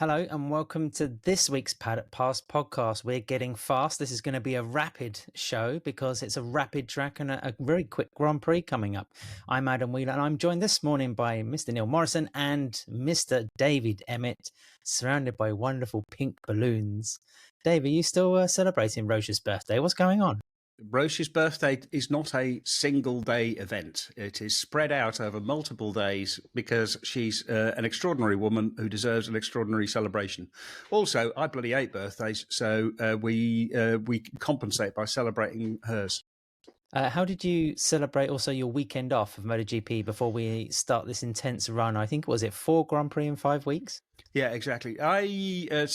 Hello and welcome to this week's Paddock Pass podcast. We're getting fast. This is going to be a rapid show because it's a rapid track and a very quick Grand Prix coming up. I'm Adam Wheeler and I'm joined this morning by Mr. Neil Morrison and Mr. David Emmett, surrounded by wonderful pink balloons. Dave, are you still celebrating Roche's birthday? What's going on? Roche's birthday is not a single day event. It is spread out over multiple days because she's an extraordinary woman who deserves an extraordinary celebration. Also, I bloody hate birthdays, so we compensate by celebrating hers. How did you celebrate also your weekend off of MotoGP before we start this intense run? I think, was it 4 Grand Prix in 5 weeks? Yeah, exactly. I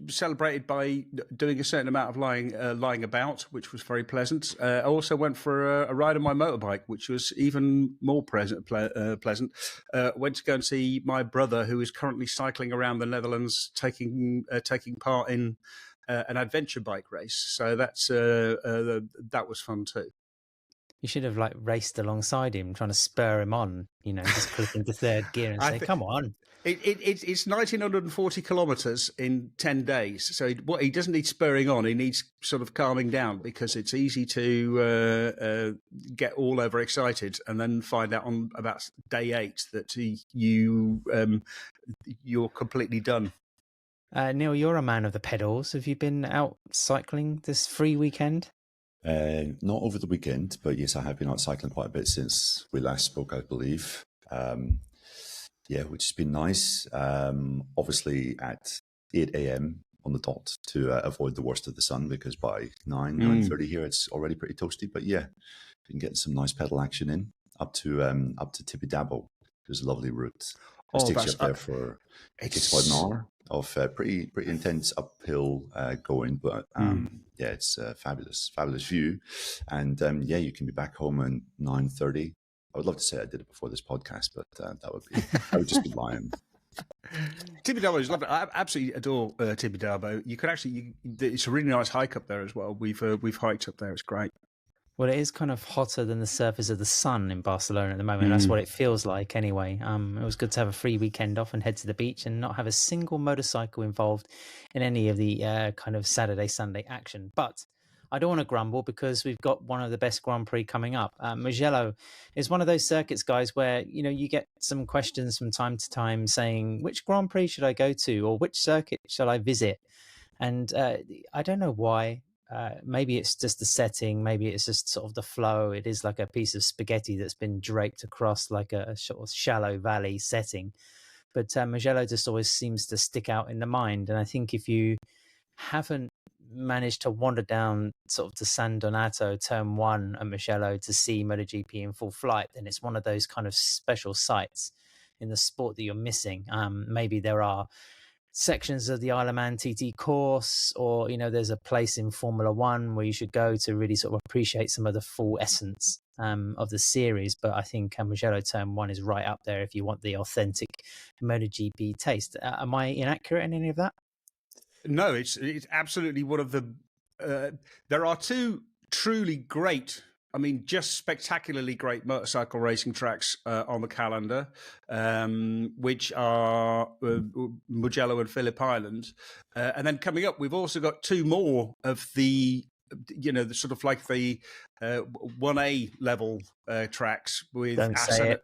celebrated by doing a certain amount of lying about, which was very pleasant. I also went for a ride on my motorbike, which was even more pleasant. Went to go and see my brother, who is currently cycling around the Netherlands, taking part in an adventure bike race. So that was fun too. You should have raced alongside him, trying to spur him on, just click into third gear and say, come on. It's 1,940 kilometres in 10 days. So he doesn't need spurring on. He needs sort of calming down because it's easy to get all overexcited and then find out on about day 8 that you're completely done. Neil, you're a man of the pedals. Have you been out cycling this free weekend? Not over the weekend, but yes, I have been out cycling quite a bit since we last spoke, I believe. Which has been nice. Obviously at 8 a.m. on the dot to avoid the worst of the sun, because by 9:30 here it's already pretty toasty. But yeah, been getting some nice pedal action in up to Tibidabo. There's a lovely route. It takes you up there for it's about an hour of pretty intense uphill going, but it's a fabulous view, and you can be back home at 9:30. I would love to say I did it before this podcast, but I would just be lying. Tibidabo is lovely. I absolutely adore Tibidabo. You could it's a really nice hike up there as well. We've hiked up there. It's great. Well, it is kind of hotter than the surface of the sun in Barcelona at the moment. That's what it feels like anyway. It was good to have a free weekend off and head to the beach and not have a single motorcycle involved in any of the kind of Saturday, Sunday action. But I don't want to grumble because we've got one of the best Grand Prix coming up. Mugello is one of those circuits, guys, where, you get some questions from time to time saying, which Grand Prix should I go to or which circuit shall I visit? And I don't know why. Maybe it's just the setting. Maybe it's just sort of the flow. It is like a piece of spaghetti that's been draped across like a sort of shallow valley setting. But Mugello just always seems to stick out in the mind. And I think if you haven't managed to wander down sort of to San Donato, turn 1 at Mugello to see MotoGP in full flight, then it's one of those kind of special sites in the sport that you're missing. Maybe there are sections of the Isle of Man TT course, or there's a place in Formula One where you should go to really sort of appreciate some of the full essence of the series. But I think Mugello Turn 1 is right up there if you want the authentic MotoGP taste. Am I inaccurate in any of that? No, it's absolutely one of the. There are 2 truly great, just spectacularly great motorcycle racing tracks on the calendar, which are Mugello and Phillip Island. And then coming up, we've also got 2 more of the sort of like the 1A level tracks with Assen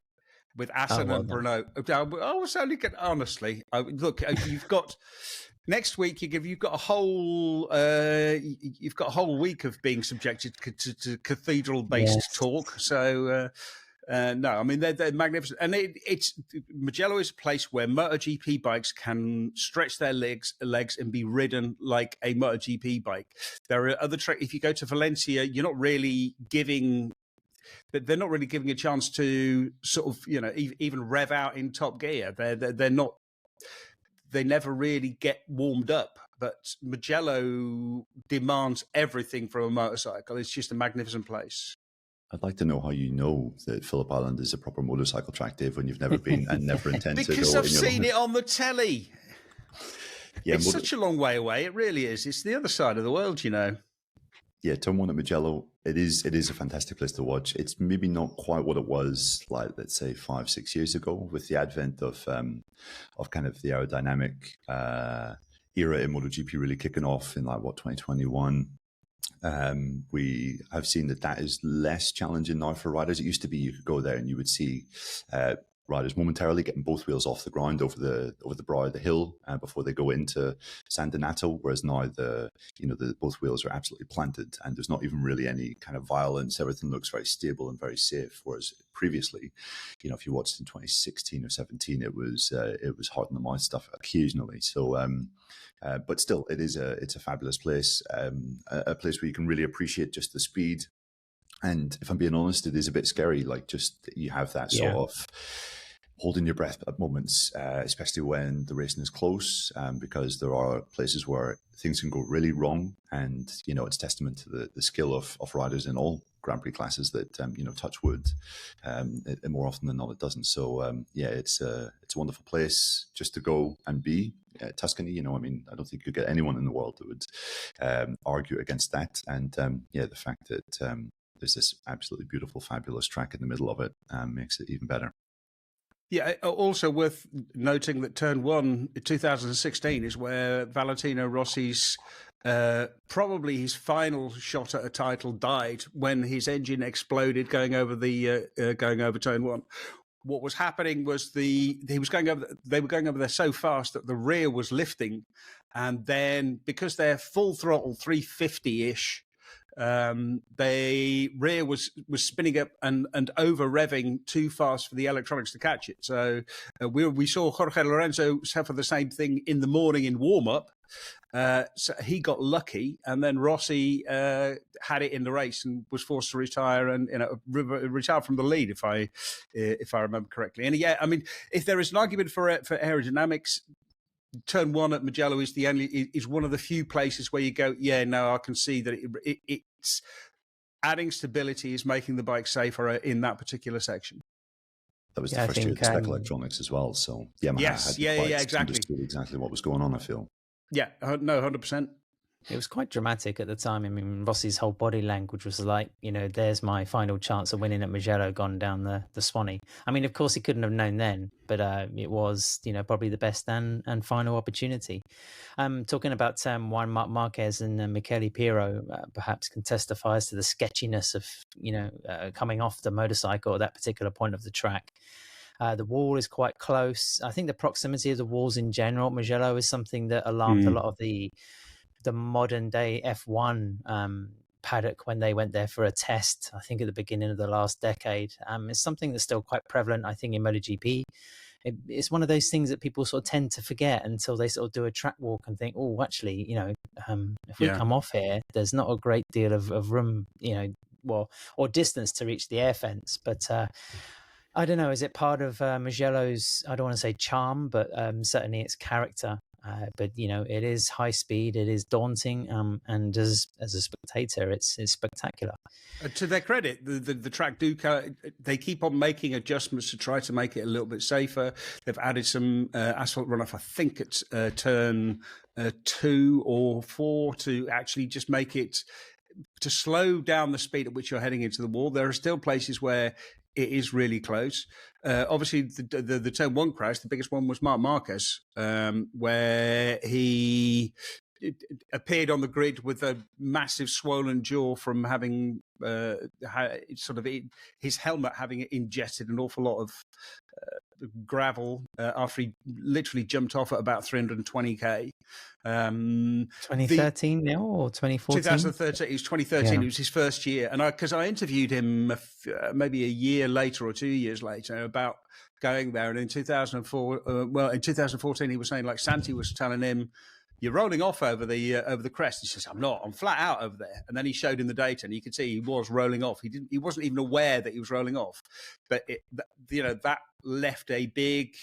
and Brno. I was only honestly, look, you've got. Next week, you've got a whole week of being subjected to cathedral-based talk. So no, they're magnificent, and Mugello is a place where MotoGP bikes can stretch their legs and be ridden like a MotoGP bike. There are other tracks. If you go to Valencia, you're not really giving. They're not really giving a chance to sort of even rev out in top gear. They're not. They never really get warmed up, but Mugello demands everything from a motorcycle. It's just a magnificent place. I'd like to know how you know that Phillip Island is a proper motorcycle track, Dave, when you've never been and never intended to. Because I've seen it on the telly. Yeah, it's such a long way away. It really is. It's the other side of the world, Yeah, Turn 1 at Mugello, it is a fantastic place to watch. It's maybe not quite what it was like, let's say, 5-6 years ago, with the advent of kind of the aerodynamic era in MotoGP really kicking off in 2021. We have seen that is less challenging now for riders. It used to be you could go there and you would see riders momentarily getting both wheels off the ground over the brow of the hill before they go into San Donato, whereas now the both wheels are absolutely planted and there's not even really any kind of violence. Everything looks very stable and very safe. Whereas previously, if you watched in 2016 or 17, it was hard on the mouth stuff occasionally. So. But still, it's a fabulous place, a place where you can really appreciate just the speed. And if I'm being honest, it is a bit scary. Like, just you have that sort of holding your breath at moments, especially when the racing is close, because there are places where things can go really wrong. And, it's testament to the skill of riders in all Grand Prix classes that, touch wood, more often than not, it doesn't. So, it's a wonderful place just to go and be. Tuscany, I don't think you could get anyone in the world that would argue against that. And, the fact that there's this absolutely beautiful, fabulous track in the middle of it makes it even better. Yeah, also worth noting that Turn 1 in 2016 is where Valentino Rossi's probably his final shot at a title died when his engine exploded going over Turn 1. What was happening was they were going over there so fast that the rear was lifting, and then because they're full throttle 350-ish, the rear was spinning up and over revving too fast for the electronics to catch it. So we saw Jorge Lorenzo suffer the same thing in the morning in warm up. So he got lucky, and then Rossi had it in the race and was forced to retire and retire from the lead, if I remember correctly. And if there is an argument for aerodynamics, Turn 1 at Mugello is one of the few places where you go, I can see that it's adding stability, is making the bike safer in that particular section. That was the first year of the spec electronics as well. So Yamaha understood exactly what was going on, I feel. Yeah, no, 100%. It was quite dramatic at the time. Rossi's whole body language was like, there's my final chance of winning at Mugello gone down the Swanee. Of course he couldn't have known then, but it was, probably the best and final opportunity. Talking about Juan Marc Marquez and Michele Pirro, perhaps can testify as to the sketchiness of, coming off the motorcycle at that particular point of the track. The wall is quite close. I think the proximity of the walls in general at Mugello is something that alarmed a lot of the modern day F1 paddock when they went there for a test, I think at the beginning of the last decade. It's something that's still quite prevalent, I think, in MotoGP. It's one of those things that people sort of tend to forget until they sort of do a track walk and think, oh, actually, if we come off here, there's not a great deal of room, or distance to reach the air fence. But I don't know, is it part of Mugello's, I don't want to say charm, but certainly its character? But it is high speed, it is daunting, and as a spectator, it's spectacular. To their credit, the track they keep on making adjustments to try to make it a little bit safer. They've added some asphalt runoff, I think it's turn 2 or 4, to actually just make it to slow down the speed at which you're heading into the wall. There are still places where it is really close. Obviously, the Turn 1 crash, the biggest one was Marc Marquez, where he appeared on the grid with a massive swollen jaw from having his helmet having injected an awful lot of gravel after he literally jumped off at about 320k. 2013 now or 2014? 2013. It was 2013. Yeah. It was his first year, and because I interviewed him maybe a year later or 2 years later about going there, and in 2004, in 2014, he was saying, like, Santi was telling him, "You're rolling off over the crest." He says, "I'm not. I'm flat out over there." And then he showed him the data, and you could see he was rolling off. He wasn't even aware that he was rolling off, but that left a big.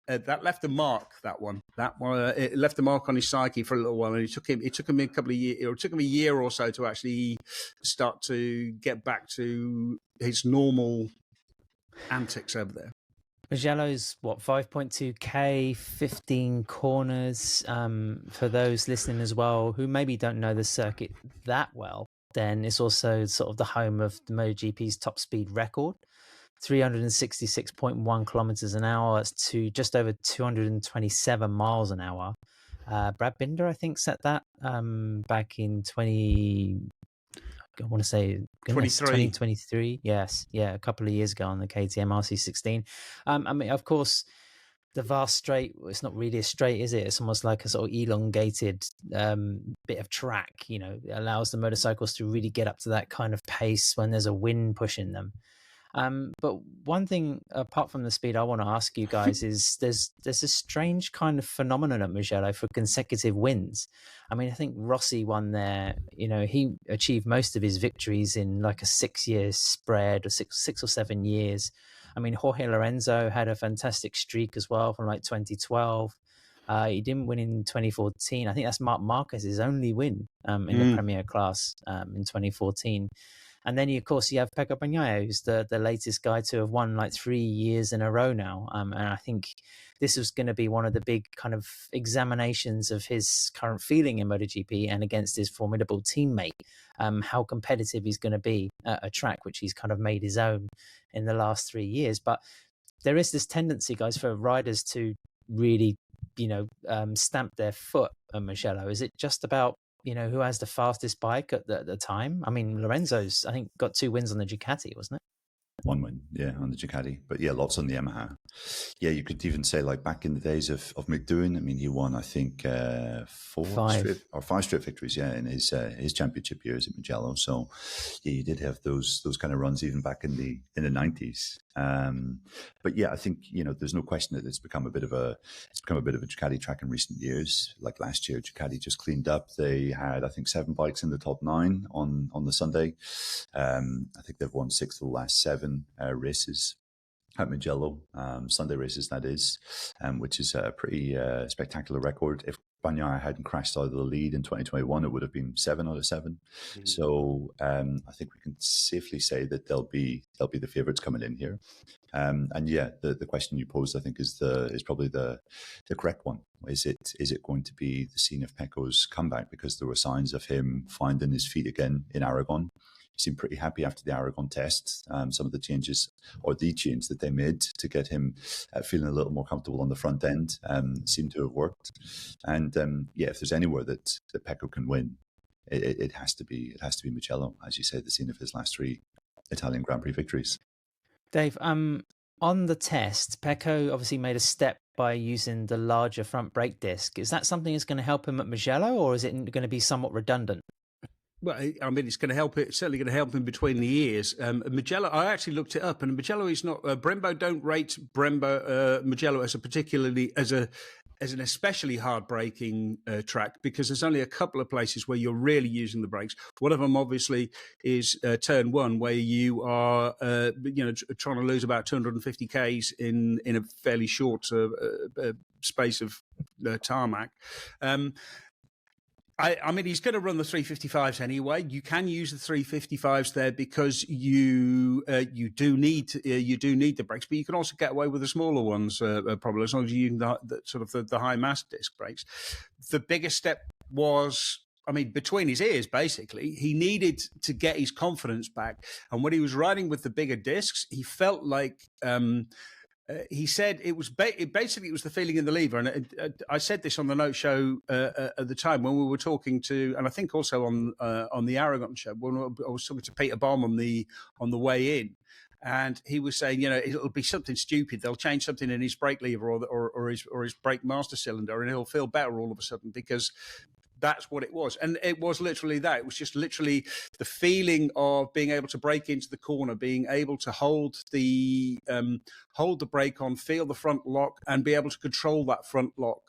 That left a mark. It left a mark on his psyche for a little while, and it took him a couple of years, or it took him a year or so to actually start to get back to his normal antics over there. Mugello's 5.2k, 15 corners. For those listening as well who maybe don't know the circuit that well, then it's also sort of the home of the MotoGP's top speed record. 366.1 kilometers an hour. That's to just over 227 miles an hour. Brad Binder, I think, set that back in 2023. Yes, yeah, a couple of years ago on the KTM RC16. I mean, of course, the vast straight, it's not really a straight, is it? It's almost like a sort of elongated bit of track. You know, it allows the motorcycles to really get up to that kind of pace when there's a wind pushing them. But one thing, apart from the speed, I want to ask you guys is there's a strange kind of phenomenon at Mugello for consecutive wins. I mean, I think Rossi won there. You know, he achieved most of his victories in like a 6-year spread, or six or 7 years. I mean, Jorge Lorenzo had a fantastic streak as well from like 2012. He didn't win in 2014. I think that's Marc Marquez's only win in the Premier class in 2014. And then, of course, you have Pecco Bagnaia, who's the latest guy to have won like 3 years in a row now. And I think this was going to be one of the big kind of examinations of his current feeling in MotoGP and against his formidable teammate, how competitive he's going to be at a track which he's kind of made his own in the last 3 years. But there is this tendency, guys, for riders to really, stamp their foot at Mugello. Is it just about who has the fastest bike at the time? I mean, Lorenzo's, I think, got 2 wins on the Ducati, wasn't it? 1 win, yeah, on the Ducati. But yeah, lots on the Yamaha. Yeah, you could even say, like, back in the days of McDoohan, I mean, he won, I think, 5 straight victories, yeah, in his championship years at Mugello. So, yeah, you did have those kind of runs even back in the 90s. But yeah, I think there's no question that it's become a bit of a Ducati track in recent years. Like last year, Ducati just cleaned up. They had, I think, 7 bikes in the top 9 on the Sunday. I think they've won 6 of the last 7 races at Mugello, Sunday races that is, which is a pretty spectacular record. If Bagnaia hadn't crashed out of the lead in 2021, it would have been 7 out of 7. So I think we can safely say that they'll be the favourites coming in here. And yeah, the question you posed, I think, is probably the correct one. Is it going to be the scene of Pecco's comeback? Because there were signs of him finding his feet again in Aragon. He seemed pretty happy after the Aragon test. Some of the changes, or the change that they made to get him feeling a little more comfortable on the front end, seemed to have worked. And yeah, if there's anywhere that Pecco can win, it has to be Mugello, as you say, the scene of his last 3 Italian Grand Prix victories. Dave, on the test, Pecco obviously made a step by using the larger front brake disc. Is that something that's going to help him at Mugello, or is it going to be somewhat redundant? Well, I mean, it's going to help. It's certainly going to help him between the ears. Mugello, I actually looked it up, and Mugello is not. Brembo don't rate Mugello as an especially hard braking track, because there's only a couple of places where you're really using the brakes. One of them, obviously, is turn 1, where you are, trying to lose about 250 k's in a fairly short space of tarmac. I mean, he's going to run the 355s anyway. You can use the 355s there because you do need the brakes, but you can also get away with the smaller ones, probably, as long as you use the high mass disc brakes. The biggest step was, I mean, between his ears, basically. He needed to get his confidence back, and when he was riding with the bigger discs, he felt like. He said it was basically it was the feeling in the lever, and I said this on the Note show at the time when we were talking to, and I think also on the Aragon show when I was talking to Peter Baum on the way in, and he was saying, it'll be something stupid. They'll change something in his brake lever or his brake master cylinder, and he'll feel better all of a sudden, because that's what it was. And it was literally that. It was just literally the feeling of being able to brake into the corner, being able to hold the brake on, feel the front lock, and be able to control that front lock,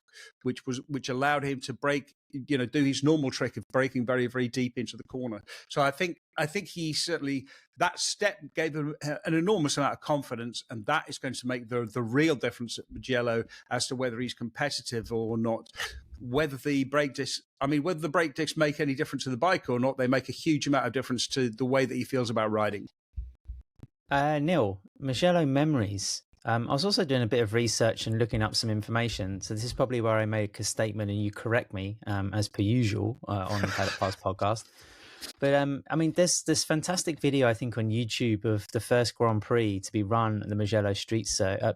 which allowed him to brake, do his normal trick of braking very, very deep into the corner. So I think he certainly, that step gave him an enormous amount of confidence, and that is going to make the real difference at Mugello as to whether he's competitive or not. Whether the brake discs make any difference to the bike or not, they make a huge amount of difference to the way that he feels about riding. Neil, Mugello memories. I was also doing a bit of research and looking up some information. So this is probably where I make a statement and you correct me, as per usual, on the Paddock Pass podcast. But I mean, there's this fantastic video I think on YouTube of the first Grand Prix to be run at the Mugello street circuit.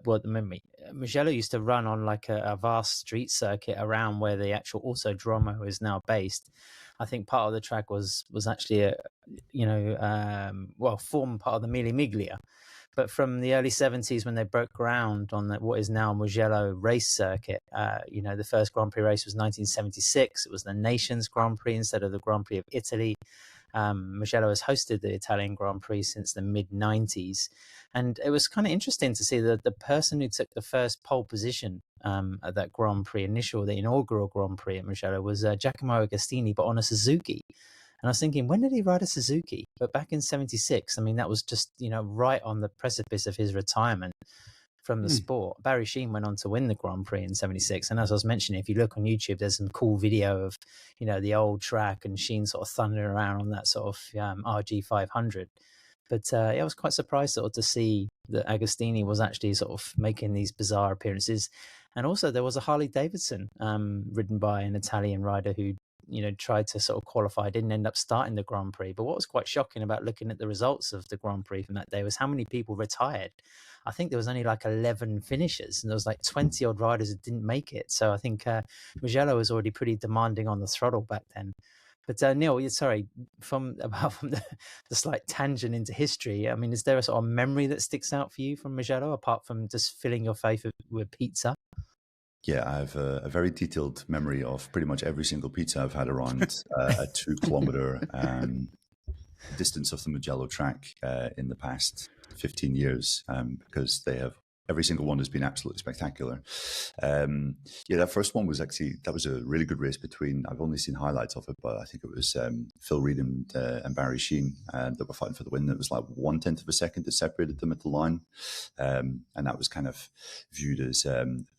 Mugello used to run on like a vast street circuit around where the actual Autodromo is now based. I think part of the track was actually formed part of the Mille Miglia. But from the early 70s, when they broke ground on what is now Mugello race circuit, the first Grand Prix race was 1976. It was the Nations Grand Prix instead of the Grand Prix of Italy. Mugello has hosted the Italian Grand Prix since the mid-90s. And it was kind of interesting to see that the person who took the first pole position at that Grand Prix, the inaugural Grand Prix at Mugello, was Giacomo Agostini, but on a Suzuki. And I was thinking, when did he ride a Suzuki? But back in 76, I mean, that was just, right on the precipice of his retirement from the sport. Barry Sheene went on to win the Grand Prix in 76. And as I was mentioning, if you look on YouTube, there's some cool video of, the old track and Sheene sort of thundering around on that sort of RG 500. But I was quite surprised sort of to see that Agostini was actually sort of making these bizarre appearances. And also there was a Harley Davidson ridden by an Italian rider who tried to sort of qualify, didn't end up starting the Grand Prix. But what was quite shocking about looking at the results of the Grand Prix from that day was how many people retired. I think there was only like 11 finishers, and there was like 20 odd riders that didn't make it. So I think Mugello was already pretty demanding on the throttle back then. But Neil, sorry, from the slight tangent into history, I mean, is there a sort of memory that sticks out for you from Mugello, apart from just filling your face with pizza? Yeah, I have a very detailed memory of pretty much every single pizza I've had around a 2 kilometer distance of the Mugello track in the past 15 years, because every single one has been absolutely spectacular. That first one was that was a really good race between, I've only seen highlights of it, but I think it was Phil Reed and Barry Sheene that were fighting for the win. It was like 1/10 of a second that separated them at the line. And that was kind of viewed as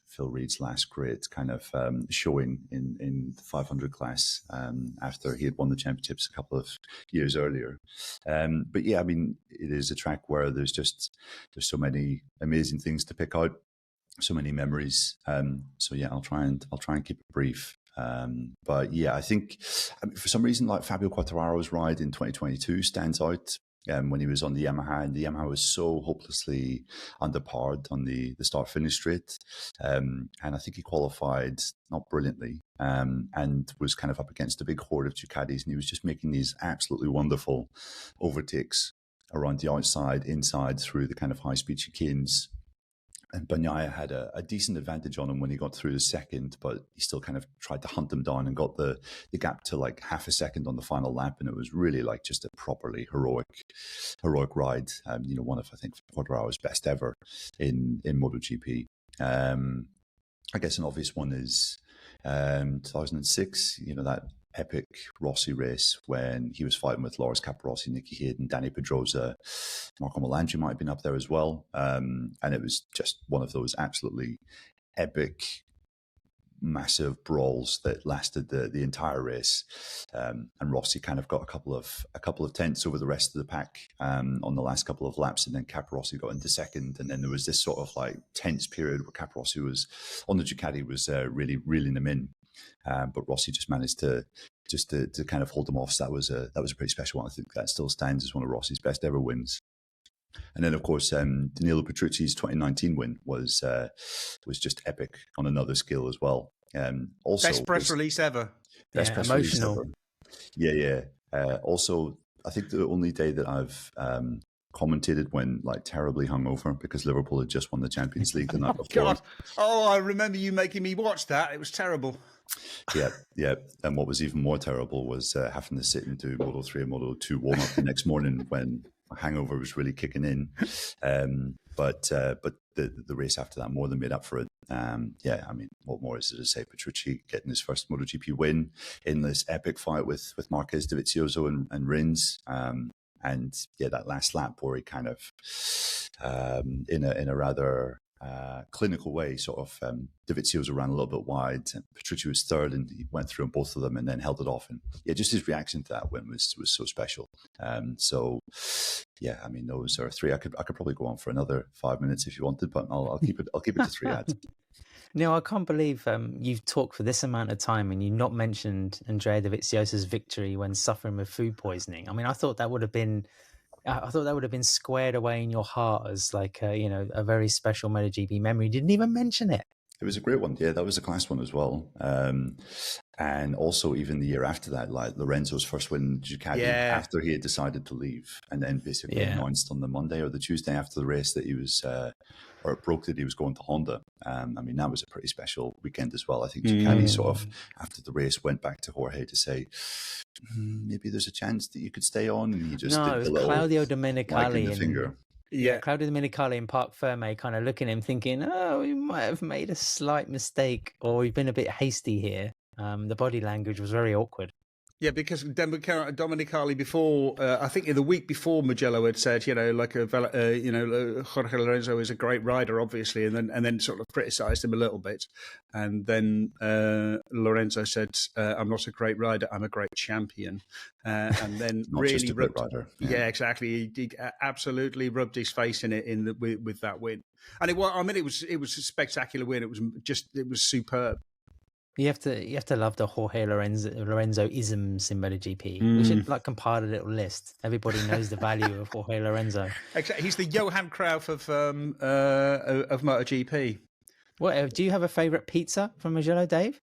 Phil Reed's last great kind of showing in the 500 class after he had won the championships a couple of years earlier. But yeah, I mean, it is a track where there's so many amazing things to pick out, so many memories. So yeah, I'll try and keep it brief. But yeah, I think for some reason, like Fabio Quartararo's ride in 2022 stands out. When he was on the Yamaha, and the Yamaha was so hopelessly underpowered on the start-finish straight. And I think he qualified not brilliantly and was kind of up against a big horde of Ducatis, and he was just making these absolutely wonderful overtakes around the outside, inside, through the kind of high-speed chicanes. And Bagnaia had a decent advantage on him when he got through the second, but he still kind of tried to hunt him down and got the gap to like half a second on the final lap. And it was really like just a properly heroic ride. One of, I think, Quartararo's best ever in MotoGP. I guess an obvious one is 2006, that epic Rossi race when he was fighting with Loris Capirossi, Nicky Hayden, Danny Pedrosa, Marco Melandri might have been up there as well. And it was just one of those absolutely epic, massive brawls that lasted the entire race. And Rossi kind of got a couple of tenths over the rest of the pack on the last couple of laps, and then Capirossi got into second, and then there was this sort of like tense period where Capirossi was on the Ducati, was really reeling them in. But Rossi just managed to kind of hold them off. So that was a pretty special one. I think that still stands as one of Rossi's best ever wins. And then, of course, Danilo Petrucci's 2019 win was just epic on another scale as well. Also, best press release ever. Best press emotional. release ever. Yeah. Also, I think the only day that I've commentated when like terribly hungover, because Liverpool had just won the Champions League the night before. God. Oh, I remember you making me watch that. It was terrible. Yeah. And what was even more terrible was having to sit and do Moto 3 and Moto 2 warm up the next morning when my hangover was really kicking in. But the race after that more than made up for it. I mean, what more is there to say? Petrucci getting his first MotoGP win in this epic fight with Marquez, Dovizioso and Rins. And yeah, that last lap where he kind of, in a rather clinical way, sort of, Dovizioso ran a little bit wide, and Petrucci was third, and he went through on both of them and then held it off. And yeah, just his reaction to that win was so special. So yeah, I mean, those are three. I could probably go on for another 5 minutes if you wanted, but I'll keep it to three ads. No, I can't believe you've talked for this amount of time and you've not mentioned Andrea Dovizioso's victory when suffering with food poisoning. I mean, I thought that would have been squared away in your heart as like a very special MotoGP memory. You didn't even mention it. It was a great one. Yeah, that was a class one as well. And also even the year after that, like Lorenzo's first win Ducati after he had decided to leave, and then basically announced on the Monday or the Tuesday after the race that he was, or it broke that he was going to Honda. I mean, that was a pretty special weekend as well. I think Ducati sort of, after the race, went back to Jorge to say, maybe there's a chance that you could stay on. And he just no, did it was the little Claudio Domenicali the finger. Yeah, Claudio Domenicali and Parc Ferme kind of looking at him thinking, oh, we might have made a slight mistake or we've been a bit hasty here. The body language was very awkward. Yeah, because Domenicali before, I think in the week before, Mugello had said, Jorge Lorenzo is a great rider, obviously, and then sort of criticised him a little bit, and then Lorenzo said, "I'm not a great rider, I'm a great champion," and then not really just a great rider. Yeah, exactly. He absolutely rubbed his face in it with that win, and it was a spectacular win. It was superb. You have to love the Jorge Lorenzo isms in MotoGP. We should like compile a little list. Everybody knows the value of Jorge Lorenzo. Exactly. He's the Johan Cruyff of MotoGP. What do you have a favourite pizza from Mugello, Dave?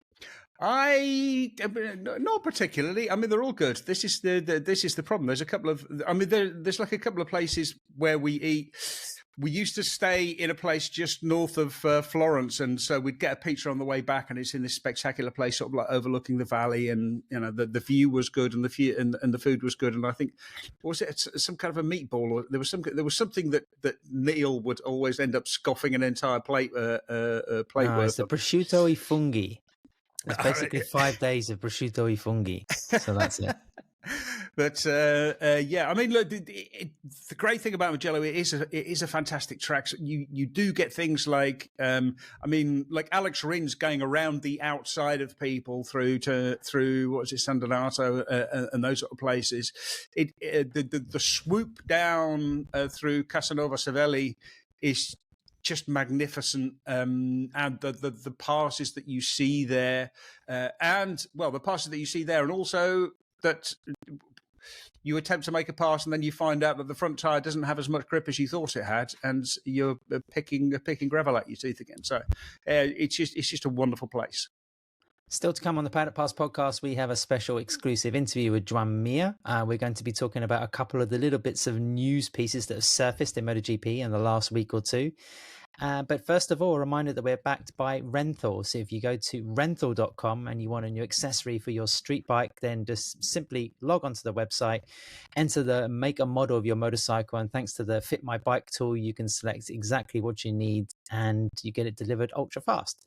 Not particularly. I mean, they're all good. This is the problem. There's a couple of. I mean, there's like a couple of places where we eat. We used to stay in a place just north of Florence, and so we'd get a pizza on the way back, and it's in this spectacular place, sort of like overlooking the valley, and the view was good, and the food was good, and I think was it some kind of a meatball, or there was something that Neil would always end up scoffing an entire plate worth. It's the prosciutto e funghi. It's basically 5 days of prosciutto e funghi, so that's it. But I mean, look, the great thing about Mugello, it is a fantastic track. So you do get things like, like Alex Rins going around the outside of people through what is it, San Donato and those sort of places. The swoop down through Casanova Savelli is just magnificent, and the passes that you see there, and also that you attempt to make a pass and then you find out that the front tyre doesn't have as much grip as you thought it had, and you're picking gravel at your teeth again. So it's just a wonderful place. Still to come on the Paddock Pass podcast, we have a special exclusive interview with Joan Mir. We're going to be talking about a couple of the little bits of news pieces that have surfaced in MotoGP in the last week or two. But first of all, a reminder that we're backed by Renthal. So if you go to renthal.com and you want a new accessory for your street bike, then just simply log onto the website, enter the make and model of your motorcycle, and thanks to the Fit My Bike tool, you can select exactly what you need and you get it delivered ultra fast.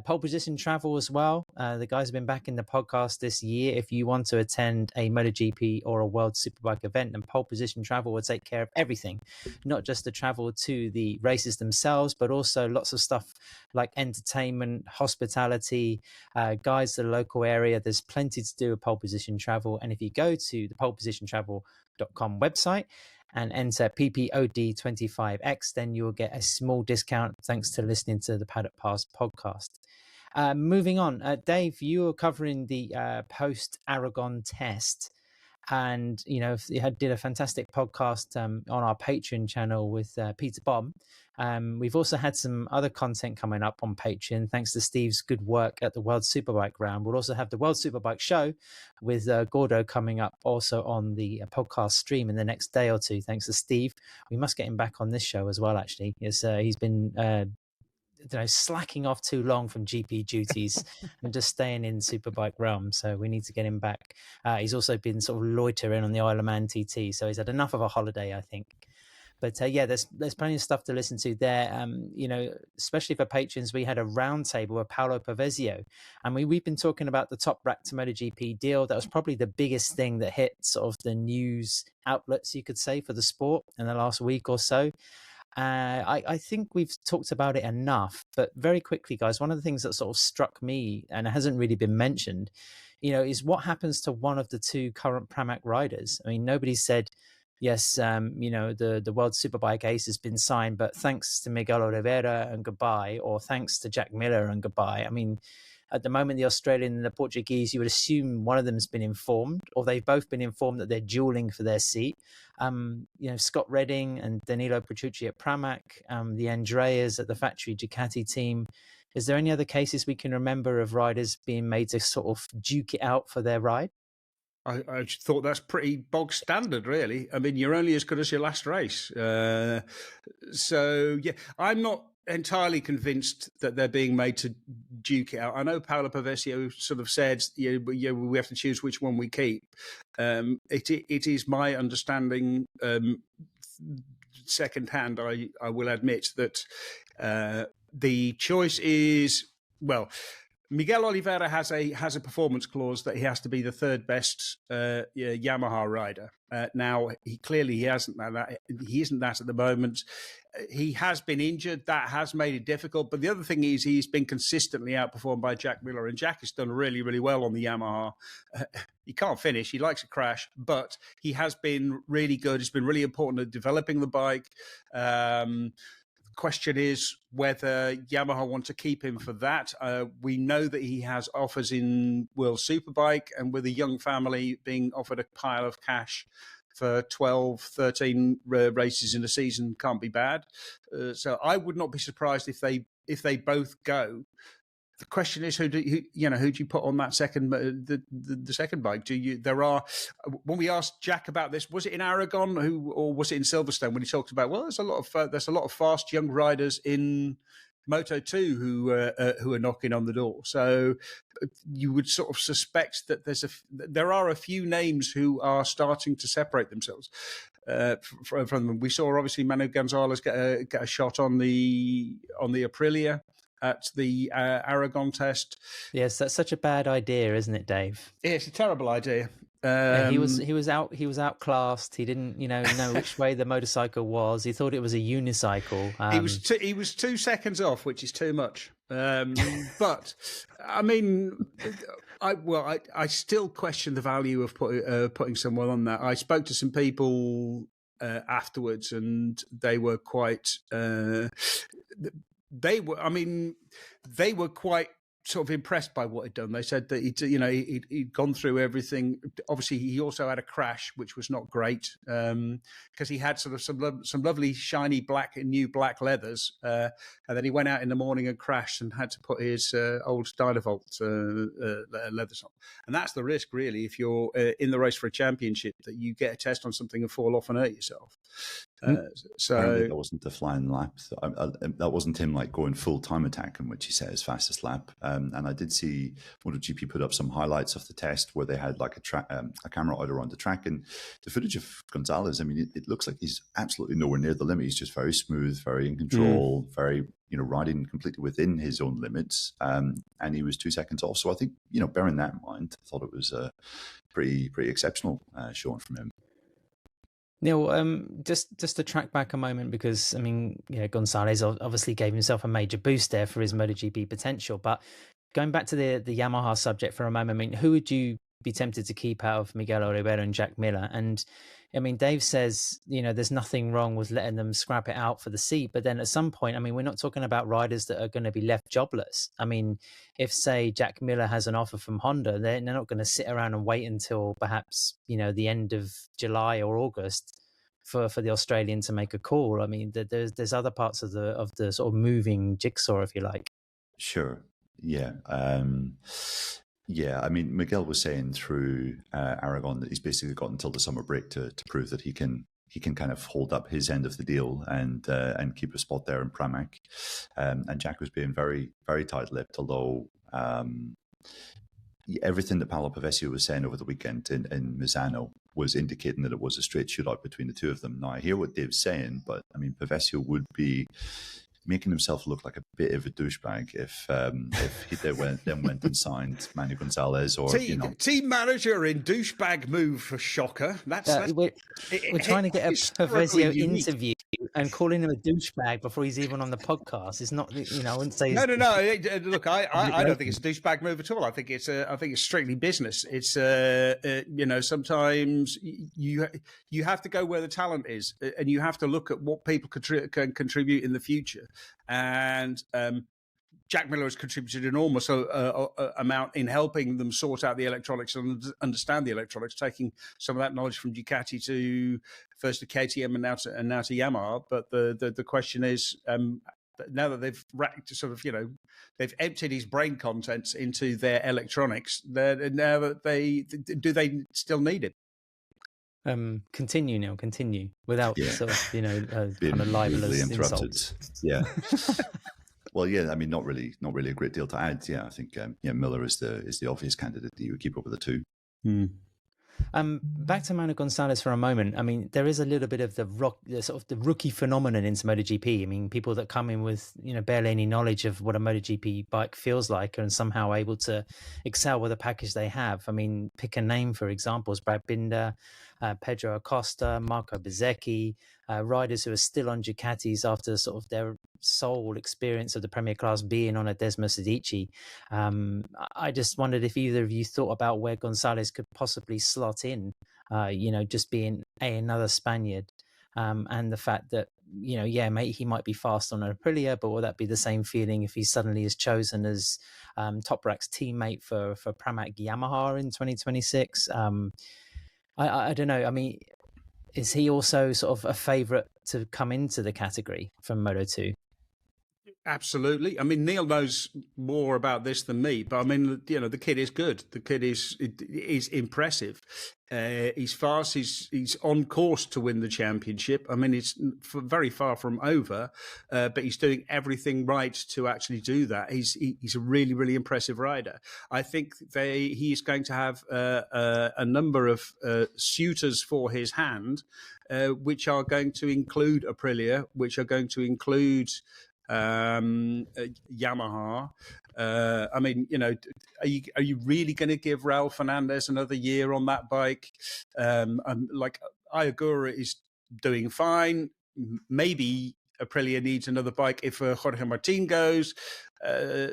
Pole position travel as well. The guys have been back in the podcast this year. If you want to attend a MotoGP or a World Superbike event, then pole position travel will take care of everything, not just the travel to the races themselves, but also lots of stuff like entertainment, hospitality, guides to the local area. There's plenty to do with pole position travel. And if you go to the polepositiontravel.com website and enter PPOD25X, then you'll get a small discount thanks to listening to the Paddock Pass podcast. Moving on, Dave, you were covering the post-Aragon test, and you did a fantastic podcast on our Patreon channel with Peter Bob. We've also had some other content coming up on Patreon thanks to Steve's good work at the World Superbike round. We'll also have the World Superbike show with Gordo coming up also on the podcast stream in the next day or two, thanks to Steve. We must get him back on this show as well, actually. He's been slacking off too long from GP duties and just staying in Superbike realm, so we need to get him back. He's also been sort of loitering on the Isle of Man TT, so he's had enough of a holiday, I think. But there's plenty of stuff to listen to there. Especially for patrons, we had a roundtable with Paolo Pavesio, and we've been talking about the Toprak to MotoGP deal. That was probably the biggest thing that hit sort of the news outlets, you could say, for the sport in the last week or so. I think we've talked about it enough, but very quickly, guys, one of the things that sort of struck me, and it hasn't really been mentioned, is what happens to one of the two current Pramac riders. I mean, nobody said yes, the World Superbike ace has been signed, but thanks to Miguel Oliveira and goodbye, or thanks to Jack Miller and goodbye. I mean, at the moment, the Australian and the Portuguese, you would assume one of them has been informed, or they've both been informed that they're dueling for their seat. Scott Redding and Danilo Petrucci at Pramac, the Andreas at the factory Ducati team. Is there any other cases we can remember of riders being made to sort of duke it out for their ride? I thought that's pretty bog standard, really. I mean, you're only as good as your last race. So, yeah, I'm not entirely convinced that they're being made to duke it out. I know Paolo Pavesio sort of said, we have to choose which one we keep. It is my understanding, secondhand, I will admit, that the choice is, well, Miguel Oliveira has a performance clause that he has to be the third best Yamaha rider. Now he isn't that. He isn't that at the moment. He has been injured. That has made it difficult. But the other thing is he's been consistently outperformed by Jack Miller, and Jack has done really, really well on the Yamaha. He can't finish. He likes to crash, but he has been really good. It's been really important at developing the bike. Question is whether Yamaha want to keep him for that. We know that he has offers in World Superbike, and with a young family, being offered a pile of cash for 12, 13 races in a season can't be bad. So I would not be surprised if they both go. The question is, who do you put on that second the second bike? When we asked Jack about this, was it in Aragon or was it in Silverstone, when he talked about, well, there's a lot of fast young riders in Moto2 who are knocking on the door. So you would sort of suspect that there are a few names who are starting to separate themselves from them. We saw obviously Manu Gonzalez get a shot on the Aprilia at the Aragon test. Yes, that's such a bad idea, isn't it, Dave? Yeah, it's a terrible idea. He was outclassed. He didn't, know which way the motorcycle was. He thought it was a unicycle. He was 2 seconds off, which is too much. But I mean, I still question the value of putting someone on that. I spoke to some people afterwards, and they were quite. They were quite sort of impressed by what he'd done. They said that he'd gone through everything. Obviously, he also had a crash, which was not great, because he had sort of some lovely shiny new black leathers, and then he went out in the morning and crashed and had to put his old Dynavolt leathers on. And that's the risk, really, if you're in the race for a championship, that you get a test on something and fall off and hurt yourself. Apparently that wasn't the flying lap. That wasn't him like going full time attack, in which he set his fastest lap. And I did see MotoGP put up some highlights of the test where they had like a camera out around the track, and the footage of Gonzalez. I mean, it looks like he's absolutely nowhere near the limit. He's just very smooth, very in control, very riding completely within his own limits. And he was 2 seconds off. So I think bearing that in mind, I thought it was a pretty exceptional showing from him. Neil, just to track back a moment, because I mean, Gonzalez obviously gave himself a major boost there for his MotoGP potential. But going back to the Yamaha subject for a moment, I mean, who would you be tempted to keep out of Miguel Oliveira and Jack Miller? And I mean, Dave says, there's nothing wrong with letting them scrap it out for the seat. But then at some point, I mean, we're not talking about riders that are going to be left jobless. I mean, if, say, Jack Miller has an offer from Honda, they're not going to sit around and wait until perhaps, the end of July or August for the Australian to make a call. I mean, there's other parts of the sort of moving jigsaw, if you like. Sure. Yeah. Yeah, I mean, Miguel was saying through Aragon that he's basically got until the summer break to prove that he can kind of hold up his end of the deal and keep a spot there in Pramac. And Jack was being very, very tight-lipped, although everything that Paolo Pavesio was saying over the weekend in Misano was indicating that it was a straight shootout between the two of them. Now, I hear what Dave's saying, but I mean, Pavesio would be making himself look like a bit of a douchebag if he then went and signed Manu Gonzalez or team manager in douchebag move for shocker. We're trying to get a Pavesio interview, And calling him a douchebag before he's even on the podcast is not, I wouldn't say. No. Look, I don't think it's a douchebag move at all. I think it's strictly business. It's sometimes you have to go where the talent is, and you have to look at what people can contribute in the future. And Jack Miller has contributed an enormous amount in helping them sort out the electronics and understand the electronics, taking some of that knowledge from Ducati to first to KTM and now to Yamaha. But the question is, now that they've they've emptied his brain contents into their electronics, now that do they still need it? Continue, Neil. Continue without sort of kind of libelous insults. Yeah. Well, yeah, I mean, not really a great deal to add. Yeah, I think Miller is the obvious candidate that you would keep over the two. Back to Manu Gonzalez for a moment. I mean, there is a little bit of the rookie phenomenon into MotoGP. I mean, people that come in with barely any knowledge of what a MotoGP bike feels like and somehow able to excel with the package they have. I mean, pick a name for examples: Brad Binder, Pedro Acosta, Marco Bezzecchi, riders who are still on Ducatis after sort of their sole experience of the Premier Class being on a Desmo Sedici. I just wondered if either of you thought about where Gonzalez could possibly slot in, just being another Spaniard, and the fact that, he might be fast on an Aprilia, but will that be the same feeling if he suddenly is chosen as Toprak's teammate for Pramac Yamaha in 2026? I don't know. I mean, is he also sort of a favourite to come into the category from Moto2? Absolutely. I mean, Neil knows more about this than me, but I mean, the kid is good. The kid is impressive. He's fast. He's on course to win the championship. I mean, it's very far from over, but he's doing everything right to actually do that. He's a really, really impressive rider. I think he is going to have a number of suitors for his hand, which are going to include Aprilia, which are going to include Yamaha. I mean, are you really going to give Raul Fernandez another year on that bike? Like Ayagura is doing fine. Maybe Aprilia needs another bike if Jorge Martin goes.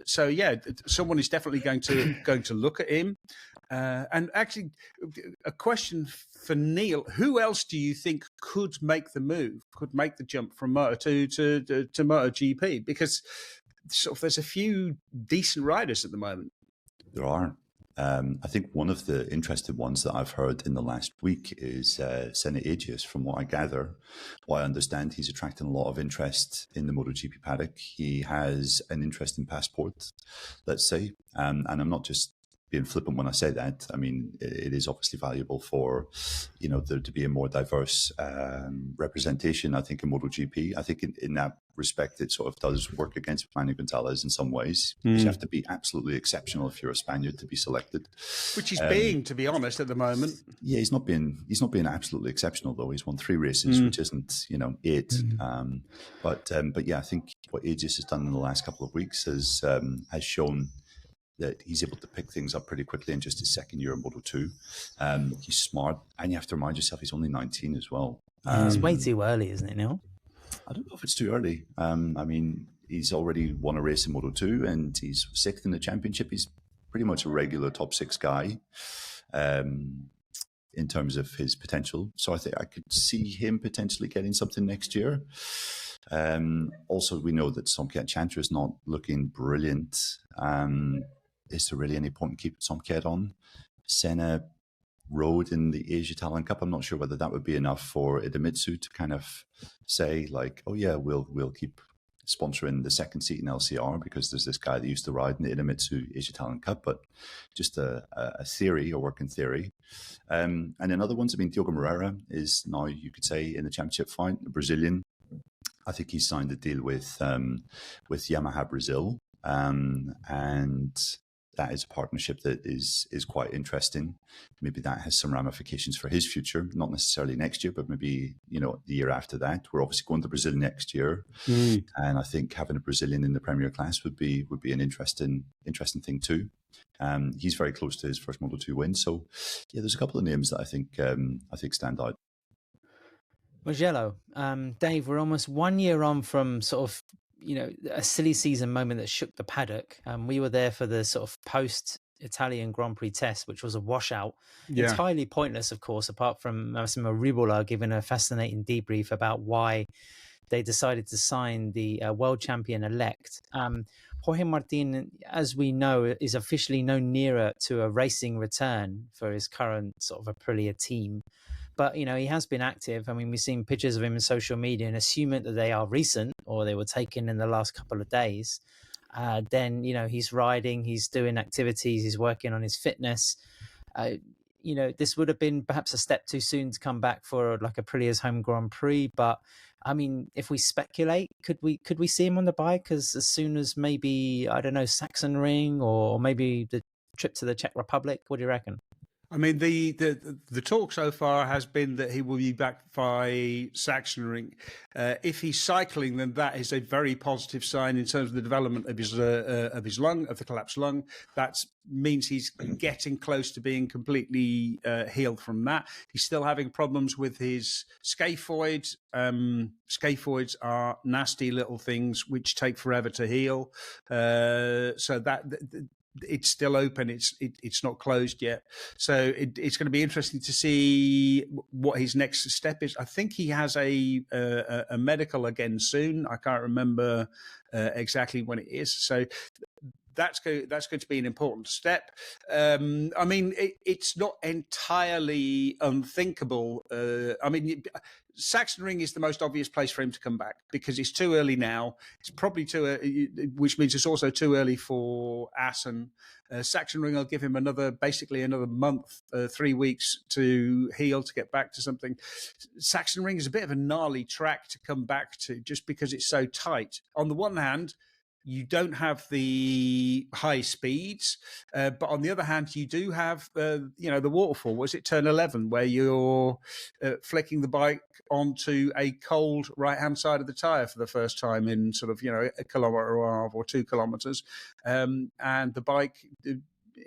So yeah, someone is definitely going to look at him. And actually, a question for Neil: who else do you think could make the move, could make the jump from Moto2 to MotoGP? Because there's a few decent riders at the moment. There are. I think one of the interesting ones that I've heard in the last week is Senna Agius. From what I gather, what I understand, he's attracting a lot of interest in the MotoGP paddock. He has an interesting passport, let's say, and I'm not just being flippant when I say that. I mean, it is obviously valuable for, there to be a more diverse representation, I think, in MotoGP. I think in that respect, it sort of does work against Manu Gonzalez in some ways. You have to be absolutely exceptional if you're a Spaniard to be selected. Which he's being, to be honest, at the moment. Yeah, he's not being absolutely exceptional, though. He's won 3 races, which isn't, 8. But yeah, I think what Aegis has done in the last couple of weeks has shown that he's able to pick things up pretty quickly in just his second year in Moto2. He's smart, and you have to remind yourself he's only 19 as well. It's way too early, isn't it, Neil? I don't know if it's too early. I mean, he's already won a race in Moto2, and he's 6th in the championship. He's pretty much a regular top 6 guy in terms of his potential. So I think I could see him potentially getting something next year. Also, we know that Somket Chantra is not looking brilliant. Is there really any point in keeping Somket on? Senna rode in the Asia Talent Cup. I'm not sure whether that would be enough for Idemitsu to kind of say, like, oh yeah, we'll keep sponsoring the second seat in LCR because there's this guy that used to ride in the Idemitsu Asia Talent Cup, but just a theory, a working theory. And in other ones, I mean, Diogo Moreira is now, you could say, in the championship fight, a Brazilian. I think he signed a deal with Yamaha Brazil, and that is a partnership that is quite interesting. Maybe that has some ramifications for his future, not necessarily next year, but maybe the year after that. We're obviously going to Brazil next year, and I think having a Brazilian in the Premier Class would be an interesting thing too. He's very close to his first Moto2 win, so yeah, there's a couple of names that I think stand out. Mugello, Dave, we're almost 1 year on from sort of, a silly season moment that shook the paddock. We were there for the sort of post Italian Grand Prix test, which was a washout, entirely pointless, of course, apart from Massimo Ribola giving a fascinating debrief about why they decided to sign the world champion elect. Jorge Martin, as we know, is officially no nearer to a racing return for his current sort of Aprilia team. But, he has been active. I mean, we've seen pictures of him in social media, and assuming that they are recent or they were taken in the last couple of days, then, he's riding, he's doing activities, he's working on his fitness. This would have been perhaps a step too soon to come back for like Aprilia's home Grand Prix. But I mean, if we speculate, could we see him on the bike as soon as maybe, I don't know, Sachsenring or maybe the trip to the Czech Republic? What do you reckon? I mean, the talk so far has been that he will be back by Sachsenring. If he's cycling, then that is a very positive sign in terms of the development of his lung, of the collapsed lung. That means he's getting close to being completely healed from that. He's still having problems with his scaphoid. Scaphoids are nasty little things which take forever to heal. So that. It's still open. It's not closed yet. So it's going to be interesting to see what his next step is. I think he has a medical again soon. I can't remember exactly when it is. So that's going to be an important step. I mean, it's not entirely unthinkable. I mean, Sachsenring is the most obvious place for him to come back because it's too early now. It's probably too early, which means it's also too early for Assen. Sachsenring will give him basically another month, 3 weeks to heal, to get back to something. Sachsenring is a bit of a gnarly track to come back to just because it's so tight. On the one hand, you don't have the high speeds, but on the other hand, you do have, the waterfall. Was it turn 11 where you're flicking the bike onto a cold right-hand side of the tyre for the first time in sort of, a kilometre or a half or 2 kilometres. And the bike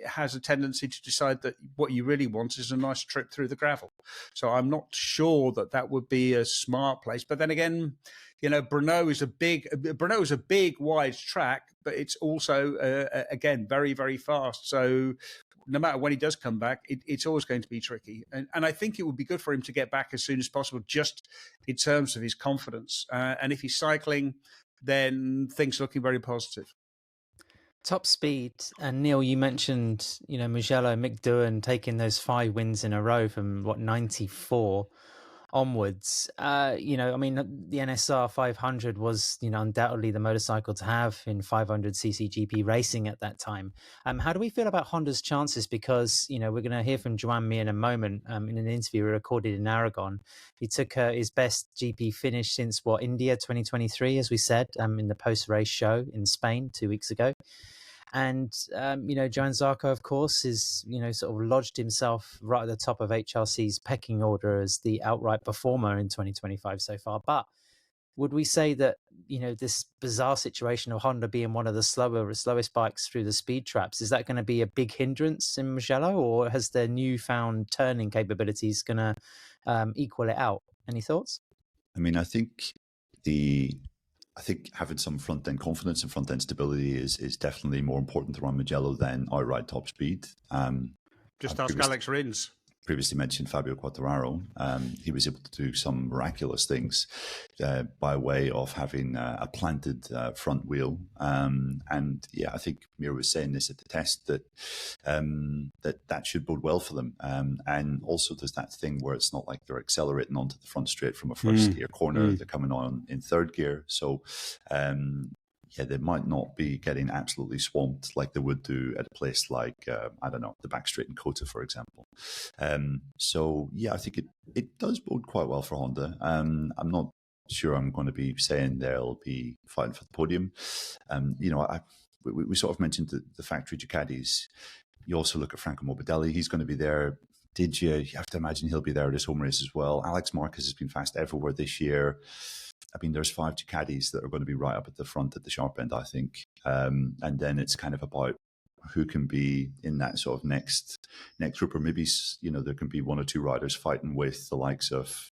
has a tendency to decide that what you really want is a nice trip through the gravel. So I'm not sure that would be a smart place. But then again, Brno is a big, wide track, but it's also, again, very, very fast. So no matter when he does come back, it's always going to be tricky. And I think it would be good for him to get back as soon as possible, just in terms of his confidence. And if he's cycling, then things are looking very positive. Top speed. And Neil, you mentioned, Mugello, Mick Doohan taking those 5 wins in a row from 94 onwards. I mean, the NSR 500 was, undoubtedly the motorcycle to have in 500cc GP racing at that time. How do we feel about Honda's chances? Because, we're going to hear from Joan Mir in a moment in an interview we recorded in Aragon. He took his best GP finish since, India 2023, as we said, in the post-race show in Spain 2 weeks ago. And, Joan Zarco, of course, is, sort of lodged himself right at the top of HRC's pecking order as the outright performer in 2025 so far. But would we say that, this bizarre situation of Honda being one of the slowest bikes through the speed traps, is that going to be a big hindrance in Mugello, or has their newfound turning capabilities going to equal it out? Any thoughts? I mean, I think having some front-end confidence and front-end stability is definitely more important to run Mugello than outright top speed. Just ask Alex Rins. Previously mentioned Fabio Quartararo. He was able to do some miraculous things by way of having a planted front wheel. And yeah, I think Mir was saying this at the test that should bode well for them. And also there's that thing where it's not like they're accelerating onto the front straight from a first gear corner. They're coming on in third gear. So they might not be getting absolutely swamped like they would do at a place like, I don't know, the back straight in Kota, for example. I think it does bode quite well for Honda. I'm not sure I'm going to be saying they'll be fighting for the podium. We sort of mentioned the factory Ducatis. You also look at Franco Morbidelli. He's going to be there. You have to imagine he'll be there at his home race as well. Alex Marquez has been fast everywhere this year. I mean, there's 5 Ducatis that are going to be right up at the front at the sharp end, I think. And then it's kind of about who can be in that sort of next group, or maybe, there can be 1 or 2 riders fighting with the likes of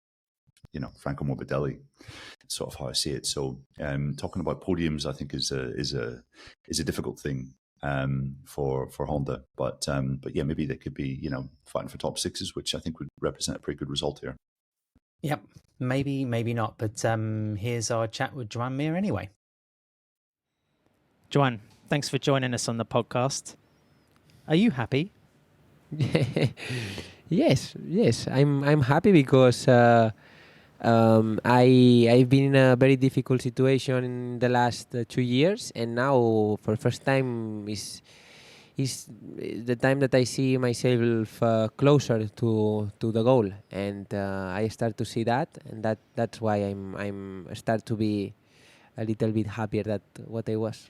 Franco Morbidelli. Sort of how I see it. So talking about podiums, I think is a difficult thing for Honda. But yeah, maybe they could be fighting for top sixes, which I think would represent a pretty good result here. Yep, maybe not. But here's our chat with Joan Mir anyway. Joan, thanks for joining us on the podcast. Are you happy? Yes, I'm happy because I've been in a very difficult situation in the last 2 years, and now for the first time is the time that I see myself closer to the goal, and I start to see that, and that's why I'm start to be a little bit happier than what I was.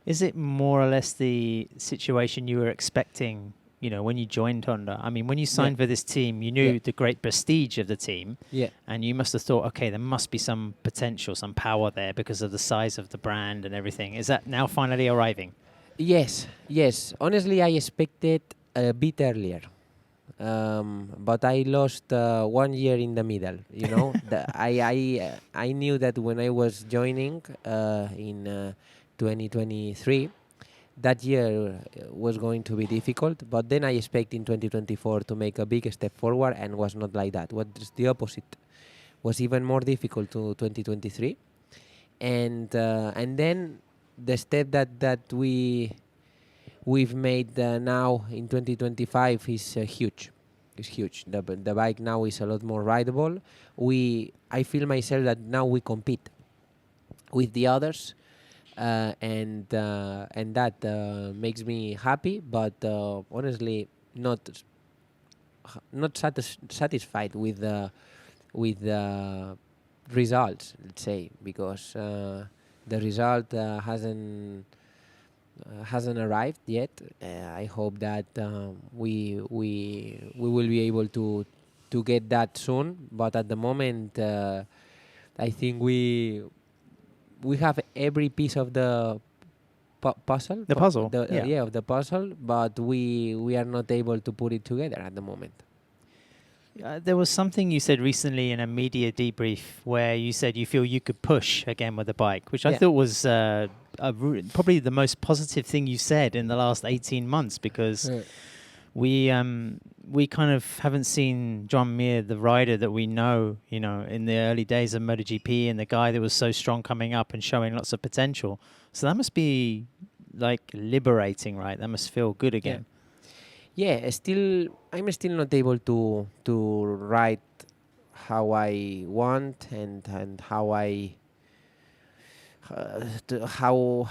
Is it more or less the situation you were expecting, when you joined Honda? I mean, when you signed for this team, you knew the great prestige of the team. Yeah. And you must have thought, okay, there must be some potential, some power there because of the size of the brand and everything. Is that now finally arriving? Yes. Honestly, I expected a bit earlier. But I lost 1 year in the middle, I knew that when I was joining in 2023, that year was going to be difficult, but then I expect in 2024 to make a big step forward, and was not like that. Was the opposite. Was even more difficult to 2023, and then the step that we've made now in 2025 is huge. It's huge. The bike now is a lot more rideable. I feel myself that now we compete with the others. And that makes me happy, but honestly not satisfied with the results, let's say, because the result hasn't arrived yet. I hope that we will be able to get that soon, but at the moment I think we have every piece of the puzzle. The puzzle, of the puzzle, but we are not able to put it together at the moment. There was something you said recently in a media debrief where you said you feel you could push again with the bike, which I thought was probably the most positive thing you said in the last 18 months, because we kind of haven't seen Joan Mir, the rider that we know, in the early days of MotoGP, and the guy that was so strong coming up and showing lots of potential. So that must be like liberating, right? That must feel good again. Yeah, I'm still not able to ride how I want and how I to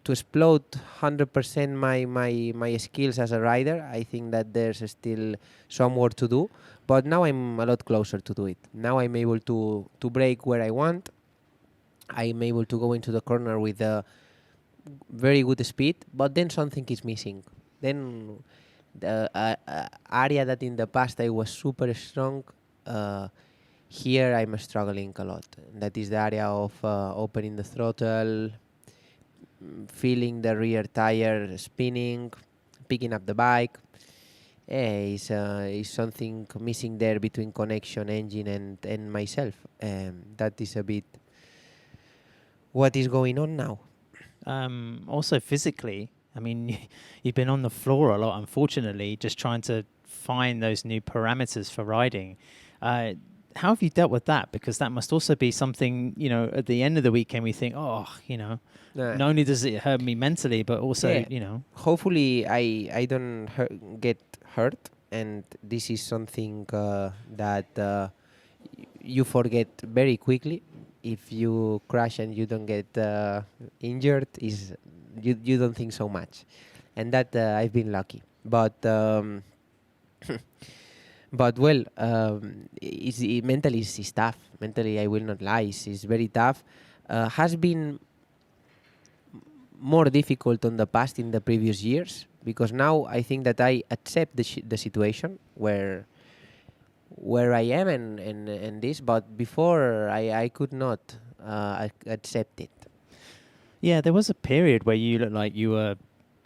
explode 100% my skills as a rider. I think that there's still some work to do, but now I'm a lot closer to do it. Now I'm able to brake where I want. I'm able to go into the corner with a very good speed, but then something is missing. Then the area that in the past I was super strong, here I'm struggling a lot. That is the area of opening the throttle, feeling the rear tire spinning, picking up the bike. Is something missing there between connection, engine, and myself. That is a bit what is going on now. Also physically, I mean, you've been on the floor a lot, unfortunately, just trying to find those new parameters for riding. How have you dealt with that? Because that must also be something, at the end of the weekend we think, not only does it hurt me mentally, but also, Hopefully I don't get hurt, and this is something that you forget very quickly. If you crash and you don't get injured, you don't think so much, and that I've been lucky. But mentally it's tough. Mentally, I will not lie, it's very tough. Has been more difficult on the past in the previous years, because now I think that I accept the situation where I am and this, but before I could not accept it. Yeah, there was a period where you looked like you were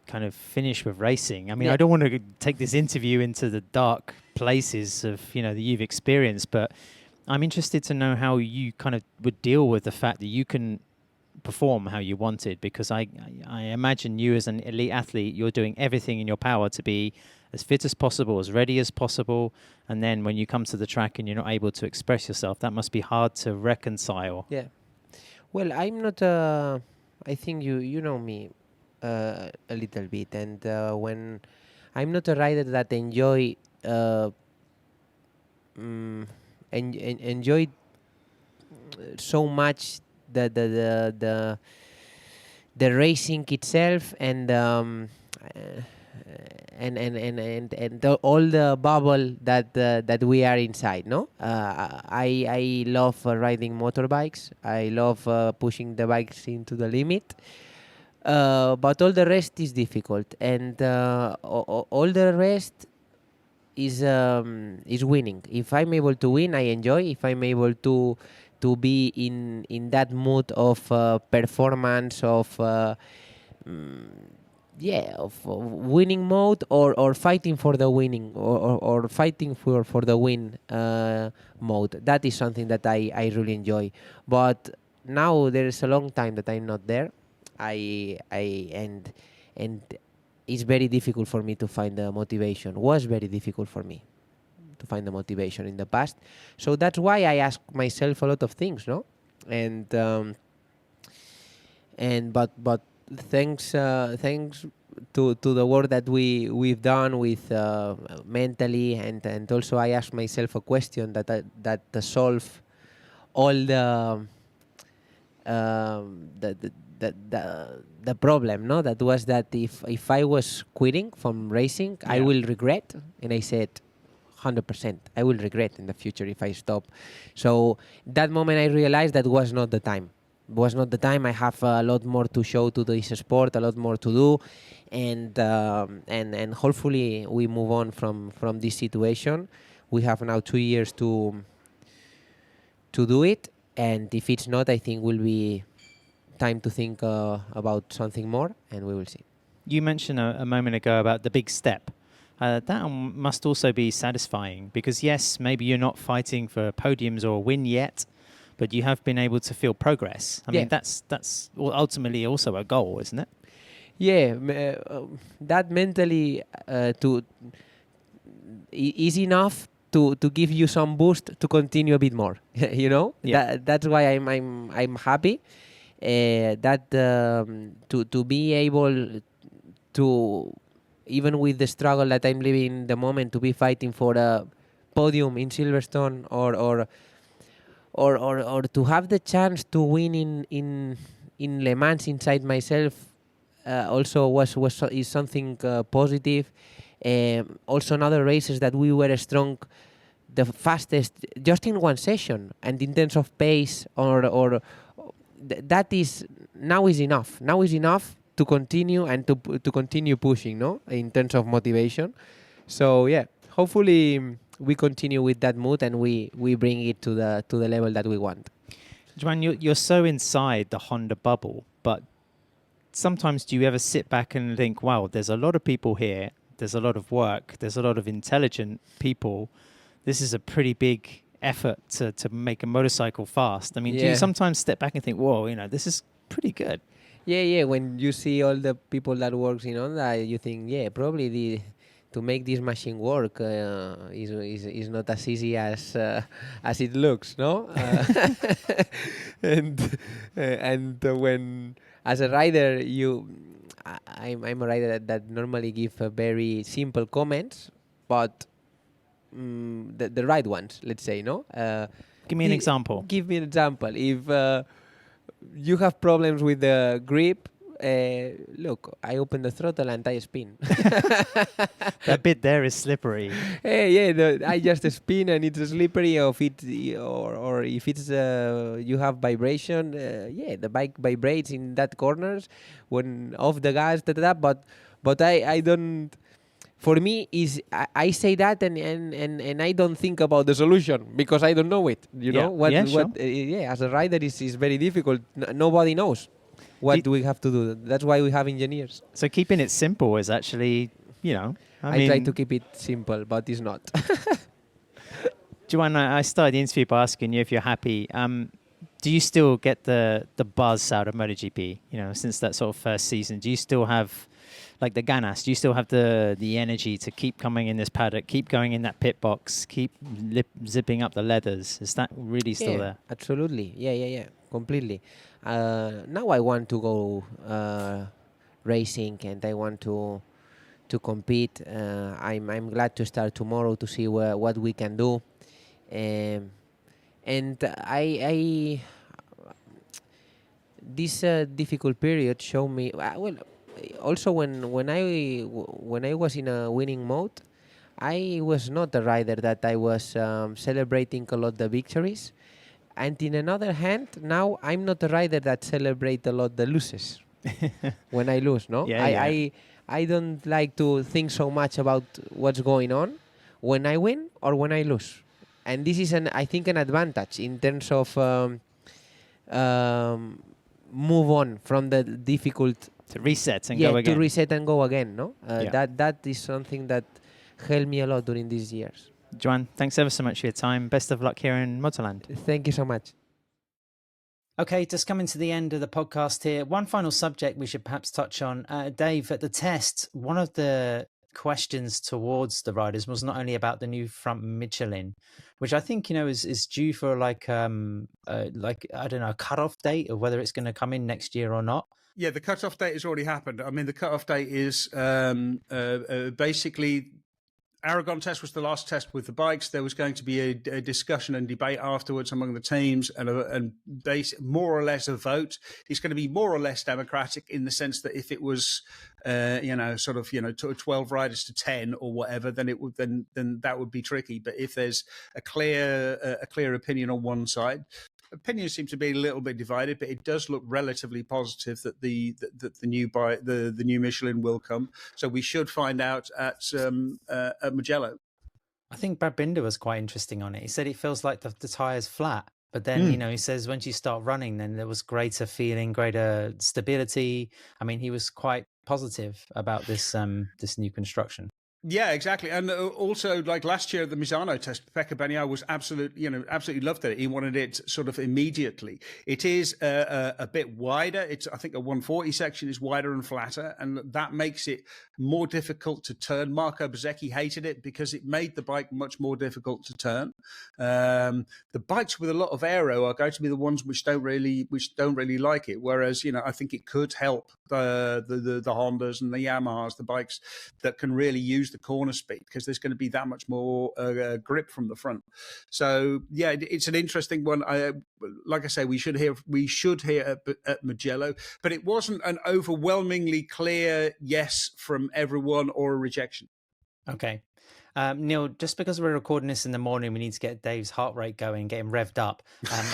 kind of finish with racing. I mean, I don't want to take this interview into the dark places of, that you've experienced, but I'm interested to know how you kind of would deal with the fact that you can perform how you wanted, because I imagine you as an elite athlete, you're doing everything in your power to be as fit as possible, as ready as possible, and then when you come to the track and you're not able to express yourself, that must be hard to reconcile. Yeah. Well, I'm not. I think you know me a little bit, and when I'm not a rider that enjoy enjoy so much the racing itself and all the bubble that we are inside. No, I love riding motorbikes. I love pushing the bikes into the limit. But all the rest is difficult, and all the rest is winning. If I'm able to win, I enjoy. If I'm able to be in that mood of performance, of winning mode, or fighting for the winning, or fighting for the win mode. That is something that I really enjoy. But now there is a long time that I'm not there. And it's very difficult for me to find the motivation. Was very difficult for me to find the motivation in the past. So that's why I ask myself a lot of things, no? But thanks to the work that we've done with mentally, and also I ask myself a question that solve all the problem, no? That was that if I was quitting from racing, I will regret. And I said 100% I will regret in the future if I stop. So that moment I realized that was not the time. I have a lot more to show to this sport, a lot more to do, and hopefully we move on from this situation. We have now 2 years to do it, and if it's not, I think will be time to think about something more, and we will see. You mentioned a moment ago about the big step. That must also be satisfying, because yes, maybe you're not fighting for podiums or a win yet, but you have been able to feel progress. I mean, that's ultimately also a goal, isn't it? Yeah, that mentally is enough to give you some boost to continue a bit more. You know, that's why I'm happy that to be able to, even with the struggle that I'm living in the moment, to be fighting for a podium in Silverstone or to have the chance to win in Le Mans inside myself also is something positive. Also in other races that we were strong, the fastest just in one session, and in terms of pace or that is now is enough. Now is enough to continue and to continue pushing, no, in terms of motivation. So yeah, hopefully we continue with that mood and we bring it to the level that we want. Joan, you're so inside the Honda bubble, but sometimes do you ever sit back and think, wow, there's a lot of people here, there's a lot of work, there's a lot of intelligent people. This is a pretty big effort to make a motorcycle fast. I mean, do you sometimes step back and think, whoa, this is pretty good? Yeah. When you see all the people that works in Honda, you think, probably to make this machine work is not as easy as it looks, no? And when as a rider, I'm a rider that normally give very simple comments, but the right ones, let's say, no? Give me an example. Give me an example. If you have problems with the grip, look, I open the throttle and I spin. That bit there is slippery. I just spin and it's slippery. Or if it's you have vibration, the bike vibrates in that corners when off the gas. But I don't. For me, I say that and I don't think about the solution because I don't know it. You know what? As a rider, is very difficult. Nobody knows what do we have to do? That's why we have engineers. So keeping it simple is actually, I try to keep it simple, but it's not. Joan, I started the interview by asking you if you're happy. Do you still get the buzz out of MotoGP? Since that sort of first season, do you still have like the ganas? Do you still have the energy to keep coming in this paddock, keep going in that pit box, keep zipping up the leathers? Is that really still there? Absolutely. Yeah. Completely. Now I want to go racing, and I want to compete. I'm glad to start tomorrow to see what we can do. And I this difficult period showed me also when I was in a winning mode, I was not a rider that I was celebrating a lot the victories, and in another hand, now I'm not a rider that celebrate a lot the losses when I lose. No, I don't like to think so much about what's going on when I win or when I lose. And this is I think an advantage in terms of move on from the difficult to reset and go again. To reset and go again. No, that is something that helped me a lot during these years. Joan, thanks ever so much for your time. Best of luck here in Motorland. Thank you so much. Okay, just coming to the end of the podcast here. One final subject we should perhaps touch on. Dave, at the test, one of the questions towards the riders was not only about the new front Michelin, which I think is due for like I don't know, a cutoff date, or whether it's going to come in next year or not. Yeah, the cutoff date has already happened. I mean, the cutoff date is basically Aragon test was the last test with the bikes. There was going to be a discussion and debate afterwards among the teams, and more or less a vote. It's going to be more or less democratic in the sense that if it was, 12 riders to 10 or whatever, then it would then that would be tricky. But if there's a clear opinion on one side. Opinions seem to be a little bit divided, but it does look relatively positive that the new Michelin will come. So we should find out at Mugello. I think Brad Binder was quite interesting on it. He said it feels like the tyre's flat, but then he says once you start running, then there was greater feeling, greater stability. I mean, he was quite positive about this new construction. Yeah, exactly. And also, like last year at the Misano test, Pecco Bagnaia was absolutely loved it. He wanted it sort of immediately. It is a bit wider. I think a 140 section is wider and flatter, and that makes it more difficult to turn. Marco Bezzecchi hated it because it made the bike much more difficult to turn. The bikes with a lot of aero are going to be the ones which don't really like it. Whereas, I think it could help the Hondas and the Yamahas, the bikes that can really use the corner speed, because there's going to be that much more grip from the front. So yeah, it's an interesting one. Like I say, we should hear at Mugello, but it wasn't an overwhelmingly clear yes from everyone or a rejection. Okay. Neil, just because we're recording this in the morning, we need to get Dave's heart rate going, get him revved up.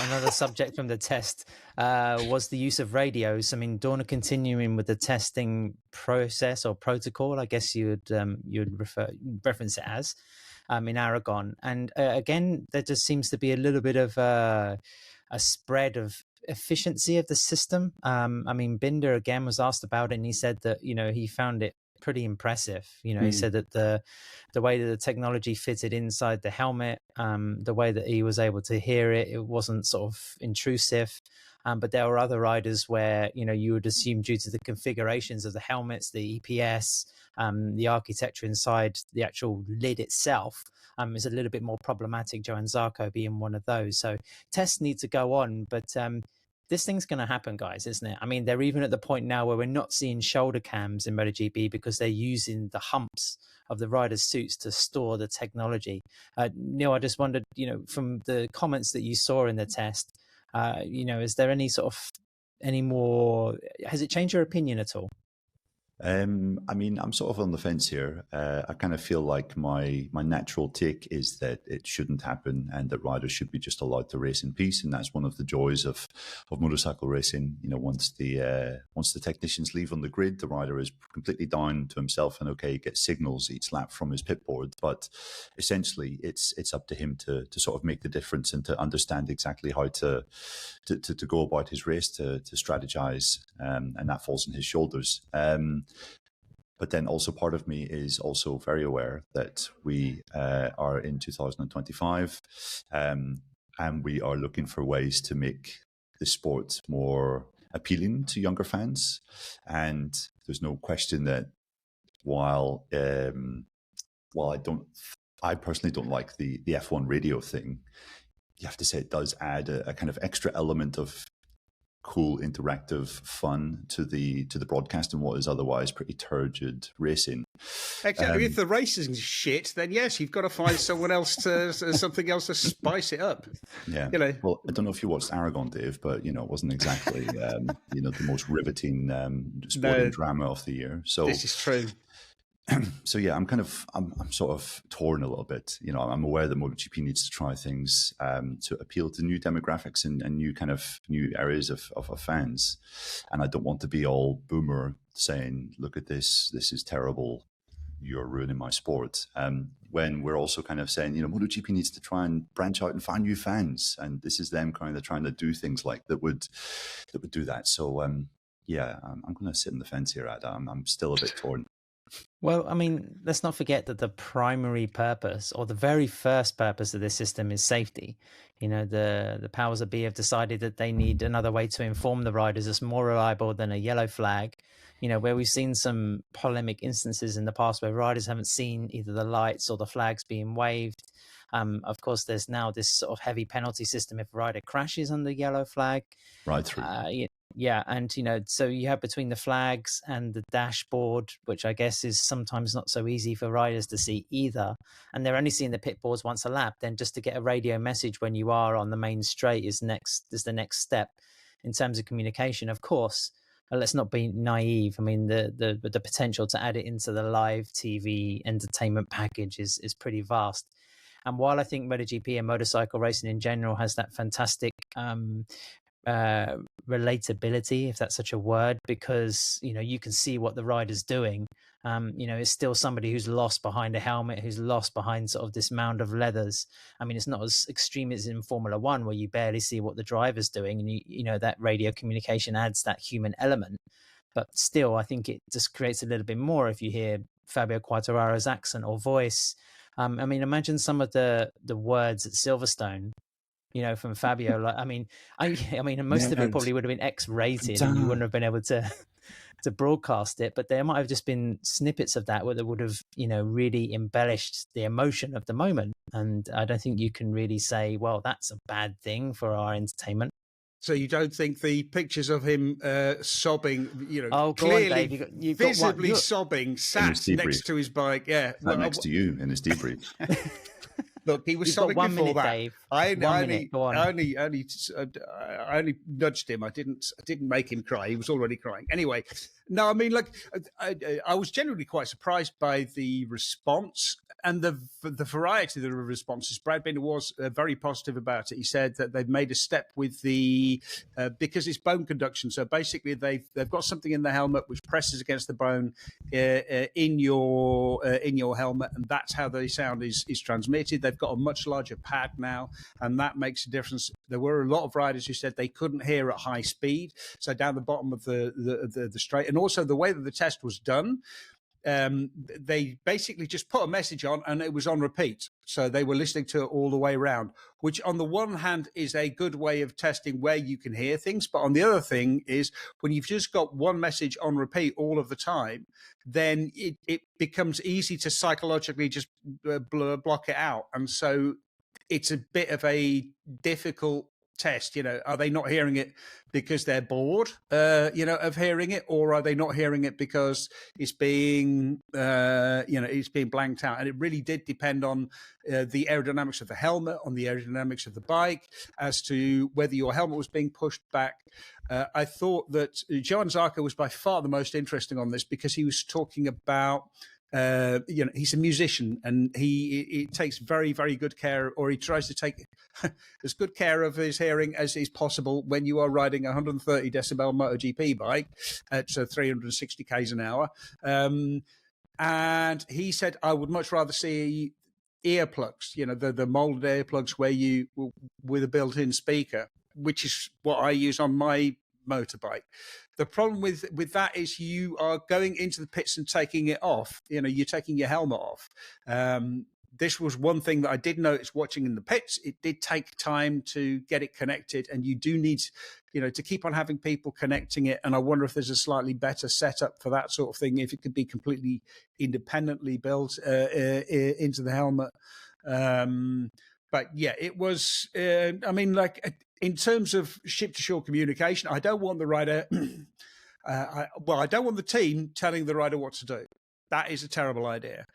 Another subject from the test was the use of radios. I mean, Dorna continuing with the testing process or protocol, I guess you'd reference it as, in Aragon. And again, there just seems to be a little bit of a spread of efficiency of the system. I mean, Binder again was asked about it, and he said that, he found it pretty impressive. He said that the way that the technology fitted inside the helmet, the way that he was able to hear it, it wasn't sort of intrusive. But there were other riders where, you would assume due to the configurations of the helmets, the EPS, the architecture inside the actual lid itself, is a little bit more problematic, Johann Zarco being one of those. So tests need to go on, but this thing's going to happen, guys, isn't it? I mean, they're even at the point now where we're not seeing shoulder cams in MotoGP because they're using the humps of the riders' suits to store the technology. Neil, I just wondered, from the comments that you saw in the test, is there any more, has it changed your opinion at all? I mean, I'm sort of on the fence here. I kind of feel like my natural take is that it shouldn't happen, and that riders should be just allowed to race in peace. And that's one of the joys of motorcycle racing. You know, once the technicians leave on the grid, the rider is completely down to himself, and okay, he gets signals each lap from his pit board. But essentially, it's up to him to sort of make the difference and to understand exactly how to go about his race, to strategize, and that falls on his shoulders. But then also part of me is also very aware that we are in 2025, and we are looking for ways to make the sport more appealing to younger fans. And there's no question that while I personally don't like the F1 radio thing, you have to say it does add a kind of extra element of cool, interactive fun to the broadcast and what is otherwise pretty turgid racing. Exactly. If the racing is shit, then yes, you've got to find someone else something else to spice it up. Yeah. You know. Well, I don't know if you watched Aragon, Dave, but it wasn't exactly the most riveting sporting drama of the year. So this is true. So yeah, I'm sort of torn a little bit. I'm aware that MotoGP needs to try things to appeal to new demographics and new areas of fans. And I don't want to be all boomer saying, "Look at this is terrible. You're ruining my sport." When we're also kind of saying, MotoGP needs to try and branch out and find new fans, and this is them kind of trying to do things like that would do that. So yeah, I'm going to sit on the fence here, Adam. I'm still a bit torn. Well, I mean, let's not forget that the primary purpose, or the very first purpose of this system, is safety. The powers that be have decided that they need another way to inform the riders that's more reliable than a yellow flag. Where we've seen some polemic instances in the past where riders haven't seen either the lights or the flags being waved. Of course, there's now this sort of heavy penalty system if a rider crashes under yellow flag. Right through. Yeah, and so you have between the flags and the dashboard, which I guess is sometimes not so easy for riders to see either, and they're only seeing the pit boards once a lap. Then just to get a radio message when you are on the main straight is the next step in terms of communication. Of course, let's not be naive. I mean, the potential to add it into the live TV entertainment package is pretty vast. And while I think MotoGP and motorcycle racing in general has that fantastic relatability, if that's such a word, because you can see what the rider's doing, it's still somebody who's lost behind a helmet, who's lost behind sort of this mound of leathers. I mean, it's not as extreme as in Formula One, where you barely see what the driver's doing, and that radio communication adds that human element. But still, I think it just creates a little bit more if you hear Fabio Quartararo's accent or voice. I mean, imagine some of the words at Silverstone, from Fabio. Like, I mean, most of it probably would have been X-rated, and you wouldn't have been able to broadcast it. But there might have just been snippets of that that would have, really embellished the emotion of the moment. And I don't think you can really say, well, that's a bad thing for our entertainment. So you don't think the pictures of him sobbing, clearly you've visibly sobbing, sat next to his bike, next to you in his debrief. Look, he was sobbing before that. Dave. I only nudged him. I didn't make him cry. He was already crying. Anyway, no, I mean, look, I was genuinely quite surprised by the response and the variety of the responses. Brad Binder was very positive about it. He said that they've made a step with the because it's bone conduction. So basically, they've got something in the helmet which presses against the bone in your helmet, and that's how the sound is transmitted. They've got a much larger pad now, and that makes a difference. There were a lot of riders who said they couldn't hear at high speed, so down the bottom of the straight, and also the way that the test was done. They basically just put a message on and it was on repeat. So they were listening to it all the way around, which on the one hand is a good way of testing where you can hear things. But on the other thing is when you've just got one message on repeat all of the time, then it becomes easy to psychologically just block it out. And so it's a bit of a difficult test. Are they not hearing it because they're bored, of hearing it, or are they not hearing it because it's being, it's being blanked out? And it really did depend on the aerodynamics of the helmet, on the aerodynamics of the bike, as to whether your helmet was being pushed back. I thought that Joan Zarco was by far the most interesting on this, because he was talking about, he's a musician, and he takes very, very good care, or he tries to take as good care of his hearing as is possible when you are riding a 130 decibel MotoGP bike at 360 k's an hour. And he said, I would much rather see earplugs, the molded earplugs with a built-in speaker, which is what I use on my motorbike. The problem with that is you are going into the pits and taking it off. You're taking your helmet off. This was one thing that I did notice watching in the pits. It did take time to get it connected, and you do need, to keep on having people connecting it. And I wonder if there's a slightly better setup for that sort of thing, if it could be completely independently built into the helmet. But yeah, it was, in terms of ship-to-shore communication, I don't want the rider, I don't want the team telling the rider what to do. That is a terrible idea.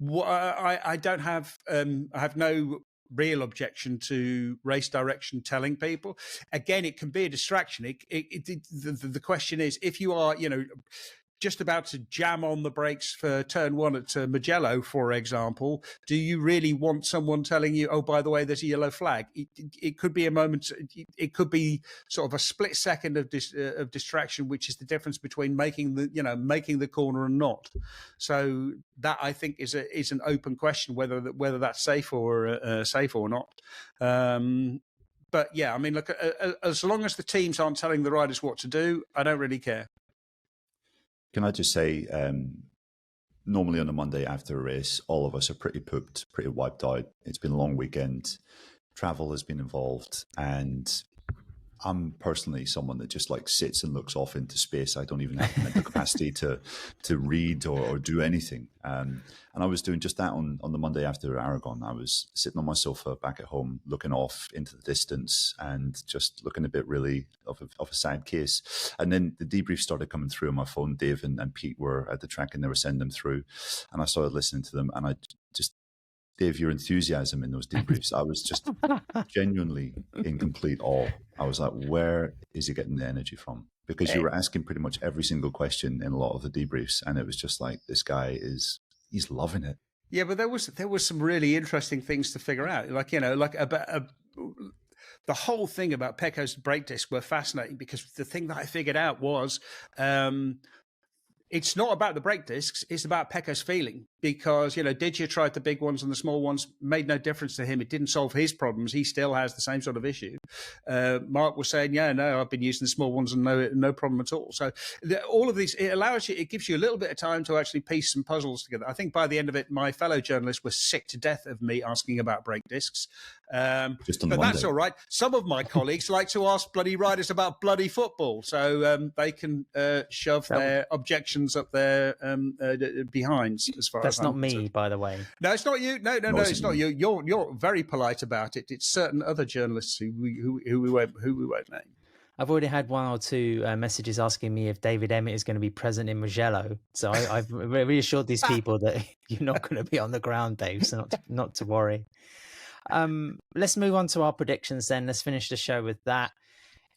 I don't have, I have no real objection to race direction telling people. Again, it can be a distraction. The question is, if you are, just about to jam on the brakes for turn one at Mugello, for example, do you really want someone telling you, oh, by the way, there's a yellow flag? It could be a moment, it could be sort of a split second of distraction, which is the difference between making the corner and not. So that, I think, is an open question, whether that's safe or not. But yeah, look, as long as the teams aren't telling the riders what to do, I don't really care. Can I just say, normally on a Monday after a race, all of us are pretty pooped, pretty wiped out. It's been a long weekend. Travel has been involved. And I'm personally someone that just sits and looks off into space. I don't even have the mental capacity to read or do anything. And I was doing just that on the Monday after Aragon. I was sitting on my sofa back at home, looking off into the distance and just looking a bit really of a sad case. And then the debriefs started coming through on my phone. Dave and Pete were at the track and they were sending them through. And I started listening to them, and Dave, your enthusiasm in those debriefs, I was just genuinely in complete awe. I was like, where is he getting the energy from? Because you were asking pretty much every single question in a lot of the debriefs, and it was just like, this guy he's loving it. Yeah, but there was some really interesting things to figure out. The whole thing about Pecco's brake discs were fascinating, because the thing that I figured out was, it's not about the brake discs, it's about Pecco's feeling. Because, Didier tried the big ones and the small ones, made no difference to him. It didn't solve his problems. He still has the same sort of issue. Marc was saying, yeah, no, I've been using the small ones and no problem at all. So all of these, it gives you a little bit of time to actually piece some puzzles together. I think by the end of it, my fellow journalists were sick to death of me asking about brake discs. But that's all right. Some of my colleagues like to ask bloody riders about bloody football. So they can shove their objections up their behinds, as far That's not me, by the way. No, it's not you. No, it's not you. You're very polite about it. It's certain other journalists who we won't name. I've already had one or two messages asking me if David Emmett is going to be present in Mugello. So I've reassured these people that you're not going to be on the ground, Dave. So not to worry. Let's move on to our predictions then. Let's finish the show with that.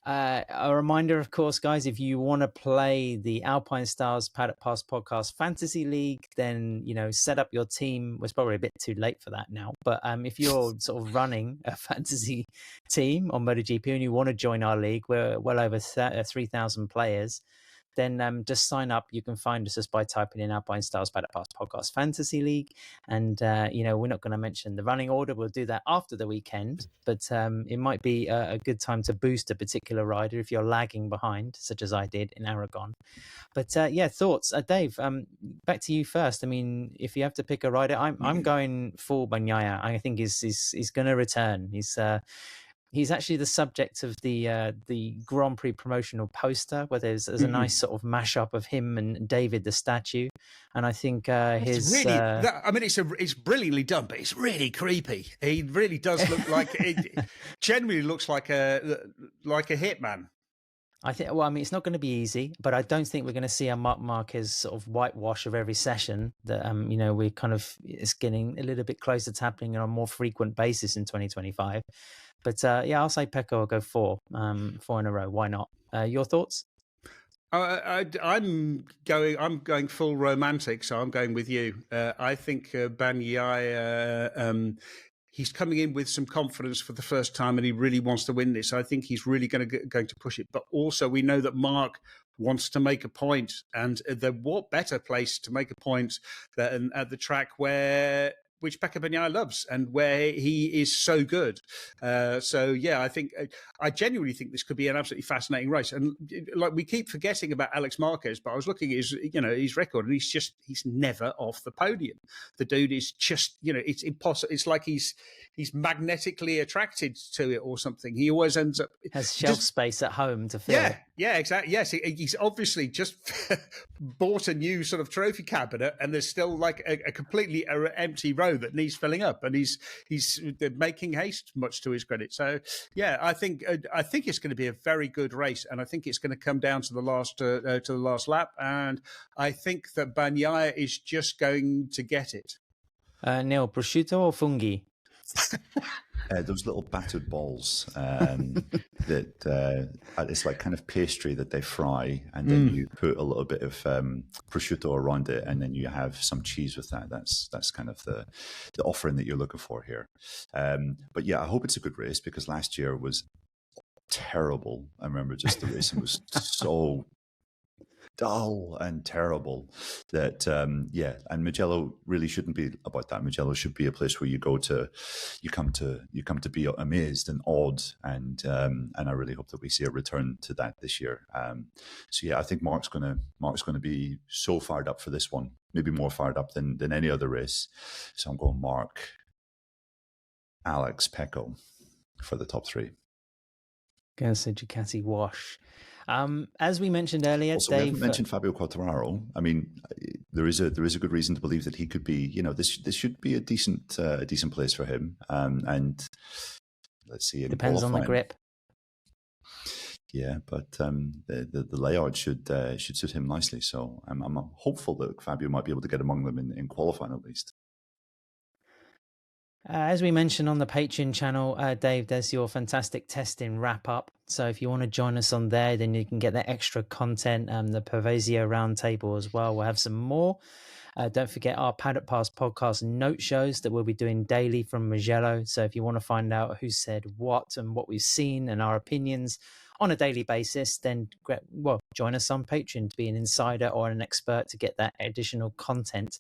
A reminder, of course, guys, if you want to play the Alpine Stars Paddock Pass Podcast Fantasy League, then, set up your team. It's probably a bit too late for that now. But if you're sort of running a fantasy team on MotoGP and you want to join our league, we're well over 3,000 players. Then just sign up. You can find us just by typing in Alpine Stars Paddock Pass Podcast Fantasy League. And, we're not going to mention the running order. We'll do that after the weekend. But it might be a good time to boost a particular rider if you're lagging behind, such as I did in Aragon. But, thoughts. Dave, back to you first. If you have to pick a rider, I'm going for Bagnaia. I think he's going to return. He's He's actually the subject of the Grand Prix promotional poster, where there's a nice sort of mashup of him and David the statue, and I think his. It's really, I mean, it's brilliantly done, but it's really creepy. He really does look like it. Genuinely looks like a hitman. I think. Well, I mean, it's not going to be easy, but I don't think we're going to see a Marc Marquez sort of whitewash of every session. That we're kind of, it's getting a little bit closer to happening on a more frequent basis in 2025. But yeah, I'll say Pecco will go 4 in a row. Why not? Your thoughts? I'm going full romantic, so I'm going with you. I think Bagnaia. He's coming in with some confidence for the first time, and he really wants to win this. I think he's really going to push it. But also, we know that Marc wants to make a point, and what better place to make a point than at the track which Pecco Bagnaia loves and where he is so good. So yeah, I genuinely think this could be an absolutely fascinating race. And like, we keep forgetting about Alex Marquez, but I was looking at his record, and he's never off the podium. The dude is just, it's impossible. It's like he's magnetically attracted to it or something. He always ends up has shelf space at home to fill. Yeah, exactly. Yes, he's obviously just bought a new sort of trophy cabinet, and there's still like a completely empty row that needs filling up, and he's making haste, much to his credit. So yeah, I think it's going to be a very good race, and I think it's going to come down to the last lap, and I think that Bagnaia is just going to get it. Neil, prosciutto or funghi? Those little battered balls that it's like kind of pastry that they fry, and then you put a little bit of prosciutto around it, and then you have some cheese with that. That's kind of the offering that you're looking for here. But yeah, I hope it's a good race, because last year was terrible. I remember just the racing was so dull and terrible that and Mugello really shouldn't be about that. Mugello should be a place where you come to be amazed and awed, and I really hope that we see a return to that this year. So yeah, I think Marc's gonna be so fired up for this one, maybe more fired up than any other race. So I'm going Marc, Alex, Pecco for the top 3. Going to say Ducati wash. As we mentioned earlier, also, Dave, we haven't mentioned Fabio Quartararo. I mean, there is a good reason to believe that he could be. This should be a decent place for him. And let's see. Depends on the grip. Yeah, but the layout should suit him nicely. So I'm hopeful that Fabio might be able to get among them in qualifying at least. As we mentioned on the Patreon channel, Dave, there's your fantastic testing wrap up. So if you want to join us on there, then you can get that extra content, the Pavesio roundtable as well. We'll have some more. Don't forget our Paddock Pass podcast note shows that we'll be doing daily from Mugello. So if you want to find out who said what and what we've seen and our opinions on a daily basis, then join us on Patreon to be an insider or an expert to get that additional content.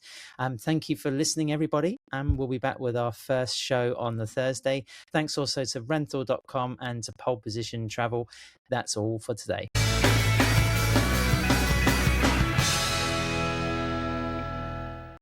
Thank you for listening, everybody, and we'll be back with our first show on the Thursday. Thanks also to rental.com and to Pole Position Travel. That's all for today.